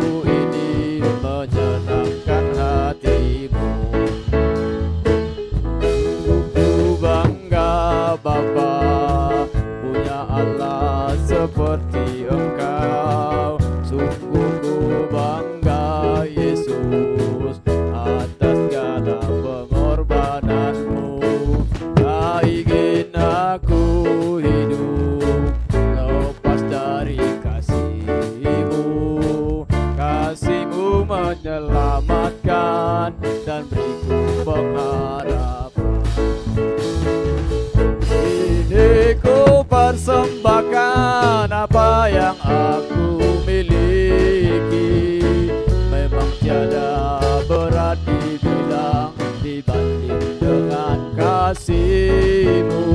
A: kasih-Mu menyelamatkan dan beriku pengharapan. Ini ku persembahkan apa yang aku miliki. Memang tiada berat dibilang dibanding dengan kasih-Mu.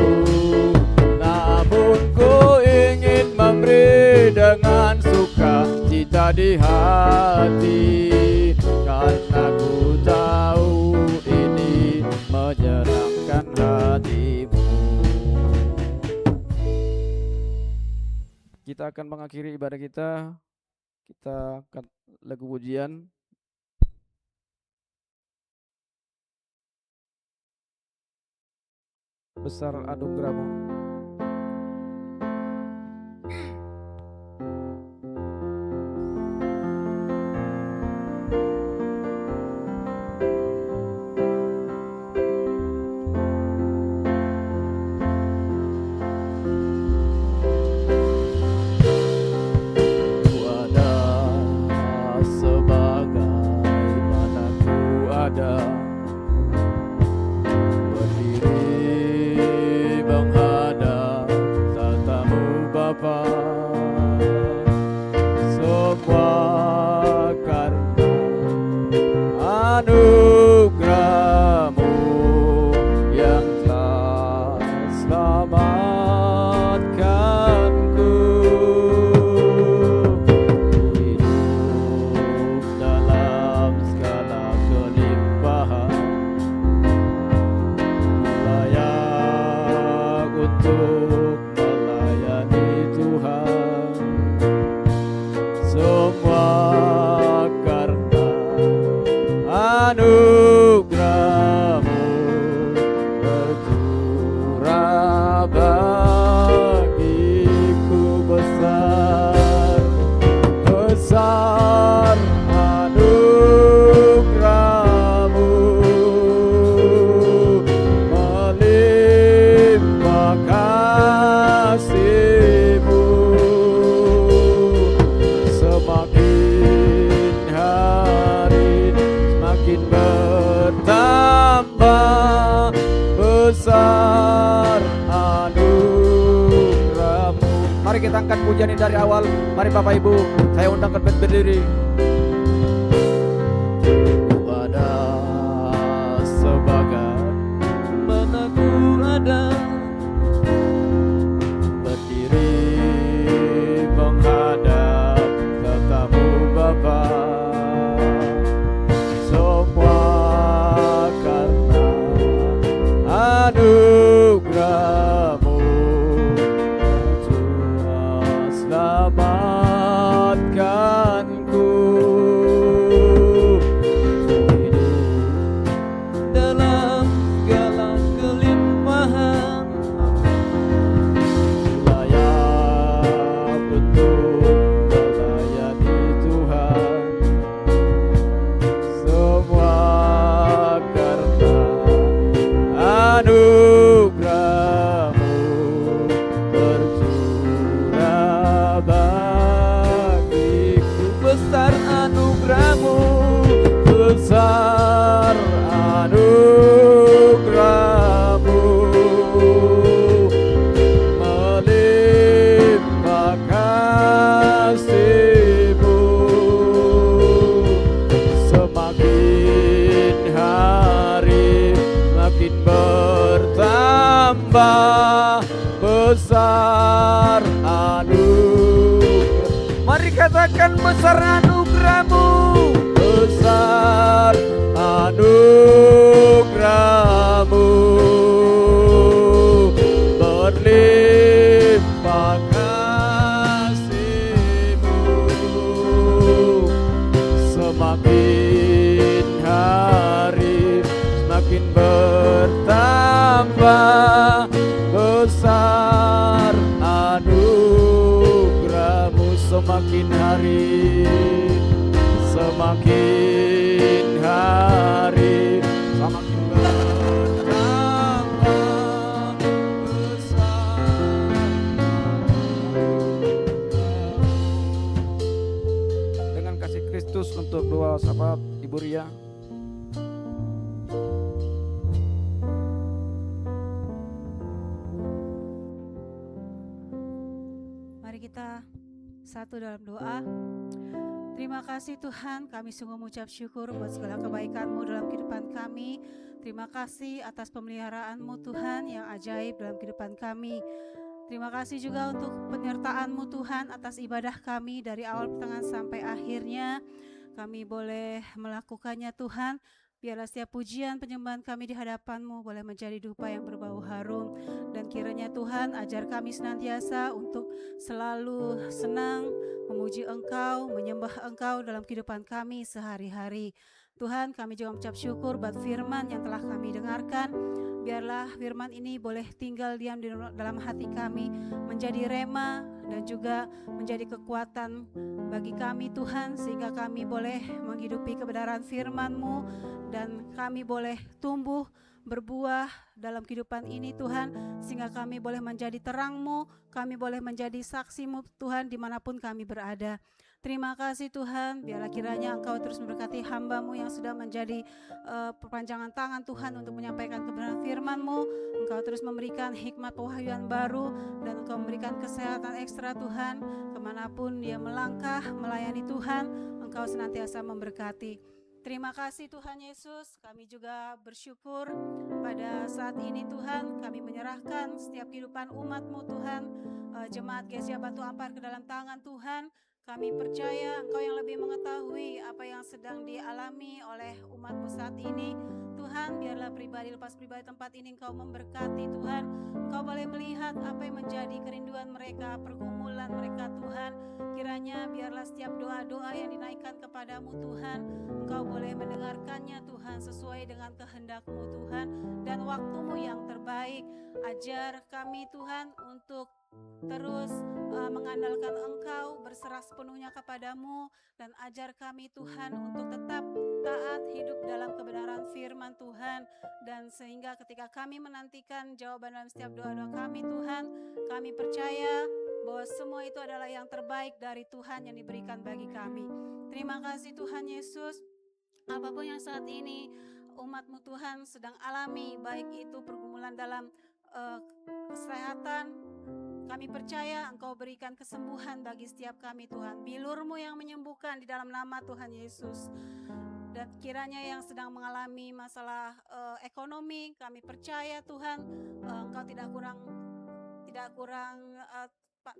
A: Namun ku ingin memberi dengan sukacita di hati, karena ku tahu ini menyenangkan hati-Mu. Kita akan mengakhiri ibadah kita. Kita akan lagu pujian. Besar anugerah-Mu. Anugerah-Mu yang telah selamatkanku, hidup dalam segala kelimpahan, layak untuk melayani Tuhan. Semua karena anugerah-Mu tercurah bagiku. Besar, besar anugerah-Mu, melimpah kasih-Mu, semakin hari semakin bertambah. Besar anugerah-Mu. Mari kita angkat pujian ini dari awal. Mari Bapak Ibu, saya undang ke band berdiri. Ku ada sebagai mana ku ada, berdiri menghadap tatamu Bapa. Semua karena anugerah-Mu telah selamatkanku, hidup dalam segala kelimpahan, layak untuk melayani Tuhan. Semua karena anugerah-Mu tercurah bagiku. Besar anugerah-Mu, besar anugerah-Mu, melimpah kasih-Mu, semakin hari makin bertambah. Besar anugerah. Mari katakan besar anugerah-Mu, besar anugerah-Mu, berlimpah kasih-Mu, semakin hari semakin bertambah. Besar anugerah-Mu, semakin hari semakin hari semakin bertambah. Besar dengan kasih Kristus untuk doa syafaat Ibu Ria.
D: Mari kita satu dalam doa. Terima kasih Tuhan, kami sungguh mengucap syukur buat segala kebaikan-Mu dalam kehidupan kami. Terima kasih atas pemeliharaan-Mu Tuhan yang ajaib dalam kehidupan kami. Terima kasih juga untuk penyertaan-Mu Tuhan atas ibadah kami dari awal pertengahan sampai akhirnya. Kami boleh melakukannya Tuhan. Biarlah setiap pujian penyembahan kami di hadapan-Mu boleh menjadi dupa yang berbau harum. Dan kiranya Tuhan ajar kami senantiasa untuk selalu senang memuji Engkau, menyembah Engkau dalam kehidupan kami sehari-hari. Tuhan, kami juga mengucap syukur buat firman yang telah kami dengarkan. Biarlah firman ini boleh tinggal diam di dalam hati kami, menjadi rema dan juga menjadi kekuatan bagi kami Tuhan, sehingga kami boleh menghidupi kebenaran firman-Mu dan kami boleh tumbuh berbuah dalam kehidupan ini Tuhan, sehingga kami boleh menjadi terang-Mu, kami boleh menjadi saksi-Mu Tuhan dimanapun kami berada. Terima kasih Tuhan, biarlah kiranya Engkau terus memberkati hamba-Mu yang sudah menjadi perpanjangan tangan Tuhan untuk menyampaikan kebenaran firman-Mu. Engkau terus memberikan hikmat pewahyuan baru dan Engkau memberikan kesehatan ekstra Tuhan. Kemanapun dia melangkah melayani Tuhan, Engkau senantiasa memberkati. Terima kasih Tuhan Yesus, kami juga bersyukur pada saat ini Tuhan, kami menyerahkan setiap kehidupan umat-Mu Tuhan, jemaat Gereja Batu Ampar ke dalam tangan Tuhan. Kami percaya Engkau yang lebih mengetahui apa yang sedang dialami oleh umat-Mu saat ini. Tuhan, biarlah pribadi lepas pribadi tempat ini Engkau memberkati Tuhan. Engkau boleh melihat apa yang menjadi kerinduan mereka, pergumulan mereka Tuhan. Kiranya biarlah setiap doa-doa yang dinaikkan kepadamu Tuhan, Engkau boleh mendengarkannya Tuhan sesuai dengan kehendak-Mu Tuhan. Dan waktu-Mu yang terbaik, ajar kami Tuhan untuk terus mengandalkan Engkau, berserah sepenuhnya kepadamu, dan ajar kami Tuhan untuk tetap taat hidup dalam kebenaran firman Tuhan. Dan sehingga ketika kami menantikan jawaban dalam setiap doa-doa kami Tuhan, kami percaya bahwa semua itu adalah yang terbaik dari Tuhan yang diberikan bagi kami. Terima kasih Tuhan Yesus. Apapun yang saat ini umat-Mu Tuhan sedang alami, baik itu pergumulan dalam kesehatan, kami percaya Engkau berikan kesembuhan bagi setiap kami Tuhan. Bilur-Mu yang menyembuhkan di dalam nama Tuhan Yesus. Dan kiranya yang sedang mengalami masalah ekonomi, kami percaya Tuhan, Engkau tidak kurang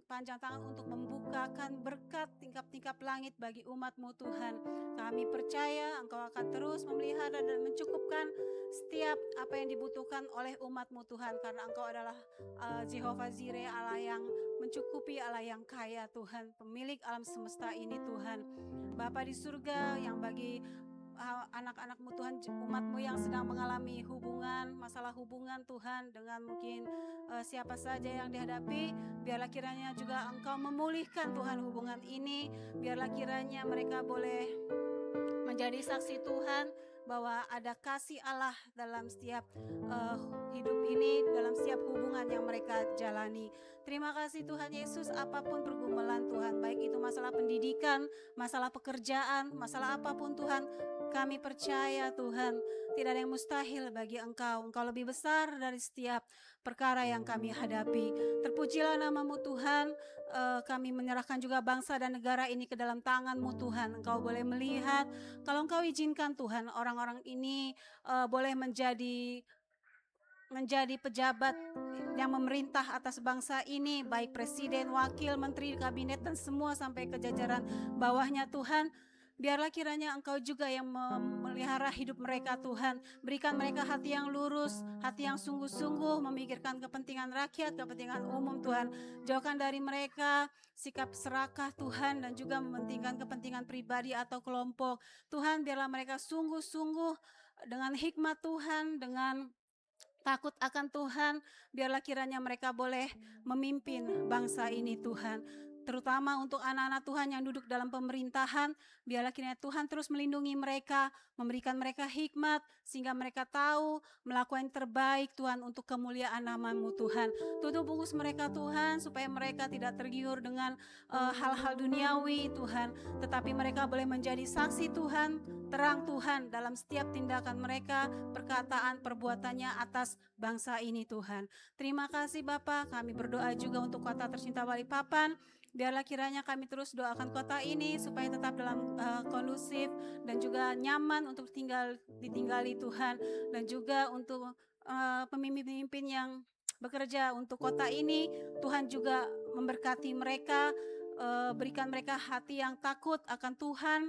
D: panjang tangan untuk membukakan berkat tingkap-tingkap langit bagi umat-Mu Tuhan. Kami percaya Engkau akan terus memelihara dan mencukupkan setiap apa yang dibutuhkan oleh umat-Mu Tuhan, karena Engkau adalah Jehovah Jireh, Allah yang mencukupi, Allah yang kaya Tuhan, pemilik alam semesta ini Tuhan. Bapa di surga, yang bagi anak-anak-Mu Tuhan, umat-Mu yang sedang mengalami masalah hubungan Tuhan dengan mungkin siapa saja yang dihadapi, biarlah kiranya juga Engkau memulihkan Tuhan hubungan ini. Biarlah kiranya mereka boleh menjadi saksi Tuhan bahwa ada kasih Allah dalam setiap hidup ini, dalam setiap hubungan yang mereka jalani. Terima kasih Tuhan Yesus, apapun pergumulan Tuhan, baik itu masalah pendidikan, masalah pekerjaan, masalah apapun Tuhan, kami percaya Tuhan, tidak ada yang mustahil bagi Engkau. Engkau lebih besar dari setiap perkara yang kami hadapi. Terpujilah nama-Mu Tuhan. Kami menyerahkan juga bangsa dan negara ini ke dalam tangan-Mu Tuhan. Engkau boleh melihat, kalau Engkau izinkan Tuhan, orang-orang ini boleh menjadi pejabat yang memerintah atas bangsa ini, baik presiden, wakil, menteri, kabinet, dan semua sampai ke jajaran bawahnya Tuhan. Biarlah kiranya Engkau juga yang memelihara hidup mereka Tuhan. Berikan mereka hati yang lurus, hati yang sungguh-sungguh memikirkan kepentingan rakyat, kepentingan umum Tuhan. Jauhkan dari mereka sikap serakah Tuhan, dan juga mementingkan kepentingan pribadi atau kelompok. Tuhan, biarlah mereka sungguh-sungguh dengan hikmat Tuhan, dengan takut akan Tuhan. Biarlah kiranya mereka boleh memimpin bangsa ini Tuhan. terutama untuk anak-anak Tuhan yang duduk dalam pemerintahan. Biarlah kiranya Tuhan terus melindungi mereka, memberikan mereka hikmat, sehingga mereka tahu melakukan yang terbaik Tuhan untuk kemuliaan nama-Mu Tuhan. Tutup bungkus mereka Tuhan, supaya mereka tidak tergiur dengan hal-hal duniawi Tuhan, tetapi mereka boleh menjadi saksi Tuhan, terang Tuhan dalam setiap tindakan mereka, perkataan, perbuatannya atas bangsa ini Tuhan. Terima kasih Bapa, kami berdoa juga untuk kota tercinta Balikpapan. Biarlah kiranya kami terus doakan kota ini supaya tetap dalam kondusif dan juga nyaman untuk ditinggali Tuhan, dan juga untuk pemimpin-pemimpin yang bekerja untuk kota ini. Tuhan juga memberkati mereka, berikan mereka hati yang takut akan Tuhan,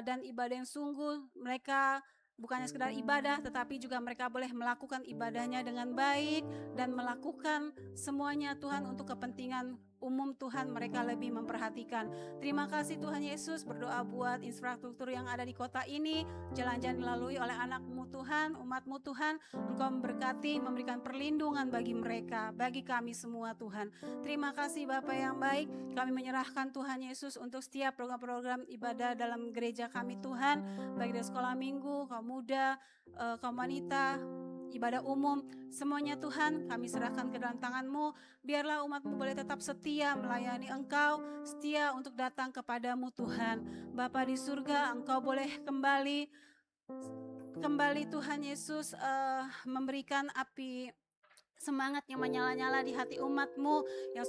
D: dan ibadah yang sungguh. Mereka bukannya sekedar ibadah, tetapi juga mereka boleh melakukan ibadahnya dengan baik dan melakukan semuanya Tuhan untuk kepentingan umum Tuhan. Mereka lebih memperhatikan. Terima kasih Tuhan Yesus, berdoa buat infrastruktur yang ada di kota ini, jalan-jalan dilalui oleh anak-Mu Tuhan, umat-Mu Tuhan. Engkau memberkati, memberikan perlindungan bagi mereka, bagi kami semua Tuhan. Terima kasih Bapa yang baik, kami menyerahkan Tuhan Yesus untuk setiap program-program ibadah dalam gereja kami Tuhan, baik dari sekolah minggu, kaum muda, kaum wanita, ibadah umum, semuanya Tuhan kami serahkan ke dalam tangan-Mu. Biarlah umat-Mu boleh tetap setia melayani Engkau, setia untuk datang kepadamu Tuhan. Bapa di surga, Engkau boleh kembali Tuhan Yesus, memberikan api semangat yang menyala-nyala di hati umat-Mu yang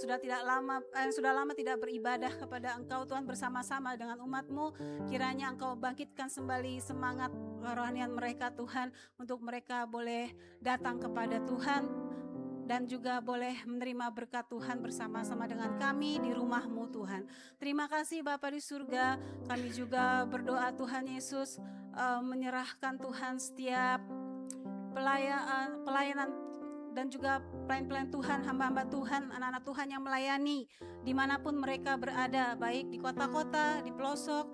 D: sudah lama tidak beribadah kepada Engkau Tuhan, bersama-sama dengan umat-Mu. Kiranya Engkau bangkitkan kembali semangat kerohanian mereka Tuhan, untuk mereka boleh datang kepada Tuhan dan juga boleh menerima berkat Tuhan bersama-sama dengan kami di rumah-Mu Tuhan. Terima kasih Bapa di surga, kami juga berdoa Tuhan Yesus, menyerahkan Tuhan setiap pelayanan dan juga pelayan-pelayan Tuhan, hamba-hamba Tuhan, anak-anak Tuhan yang melayani dimanapun mereka berada, baik di kota-kota, di pelosok,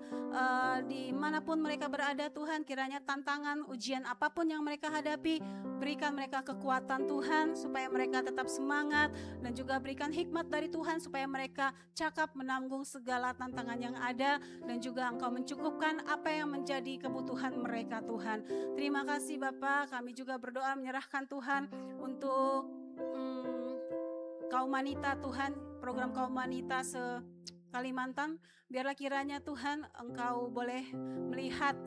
D: dimanapun mereka berada Tuhan. Kiranya tantangan, ujian apapun yang mereka hadapi, berikan mereka kekuatan Tuhan supaya mereka tetap semangat, dan juga berikan hikmat dari Tuhan supaya mereka cakap menanggung segala tantangan yang ada, dan juga Engkau mencukupkan apa yang menjadi kebutuhan mereka Tuhan. Terima kasih Bapa, kami juga berdoa menyerahkan Tuhan untuk kaum wanita Tuhan, program kaum wanita se-Kalimantan. Biarlah kiranya Tuhan Engkau boleh melihat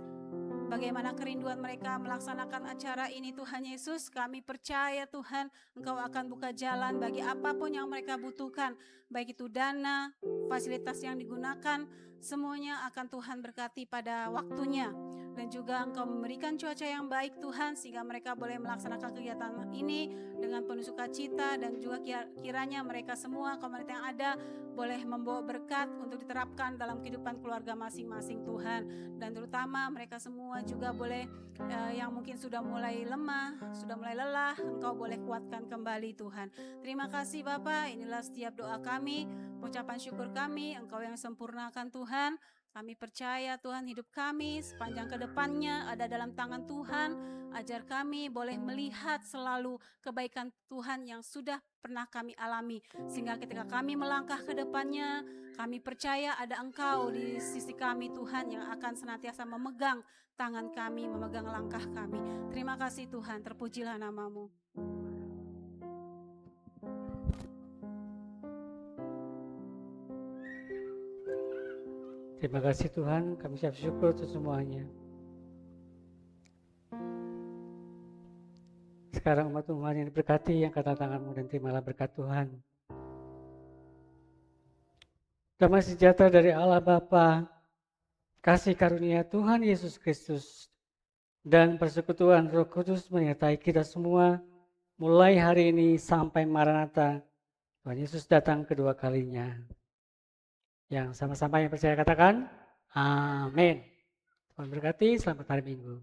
D: bagaimana kerinduan mereka melaksanakan acara ini Tuhan Yesus. Kami percaya Tuhan Engkau akan buka jalan bagi apapun yang mereka butuhkan, baik itu dana, fasilitas yang digunakan, semuanya akan Tuhan berkati pada waktunya. Dan juga Engkau memberikan cuaca yang baik Tuhan, sehingga mereka boleh melaksanakan kegiatan ini dengan penuh sukacita. Dan juga kiranya mereka semua komunitas yang ada boleh membawa berkat untuk diterapkan dalam kehidupan keluarga masing-masing Tuhan. Dan terutama mereka semua juga boleh yang mungkin sudah mulai lemah, sudah mulai lelah, Engkau boleh kuatkan kembali Tuhan. Terima kasih Bapa, inilah setiap doa kami, ucapan syukur kami, Engkau yang sempurnakan Tuhan. Kami percaya Tuhan hidup kami sepanjang ke depannya ada dalam tangan Tuhan. Ajar kami boleh melihat selalu kebaikan Tuhan yang sudah pernah kami alami, sehingga ketika kami melangkah ke depannya, kami percaya ada Engkau di sisi kami Tuhan, yang akan senantiasa memegang tangan kami, memegang langkah kami. Terima kasih Tuhan, terpujilah nama-Mu.
C: Terima kasih Tuhan, kami siap syukur untuk semuanya. Sekarang umat Tuhan yang diberkati, yang angkat tanganmu dan terimalah berkat Tuhan. Damai sejahtera dari Allah Bapa, kasih karunia Tuhan Yesus Kristus, dan persekutuan Roh Kudus menyertai kita semua, mulai hari ini sampai Maranatha, Tuhan Yesus datang kedua kalinya. Yang sama-sama yang percaya katakan, amin. Tuhan berkati, selamat hari Minggu.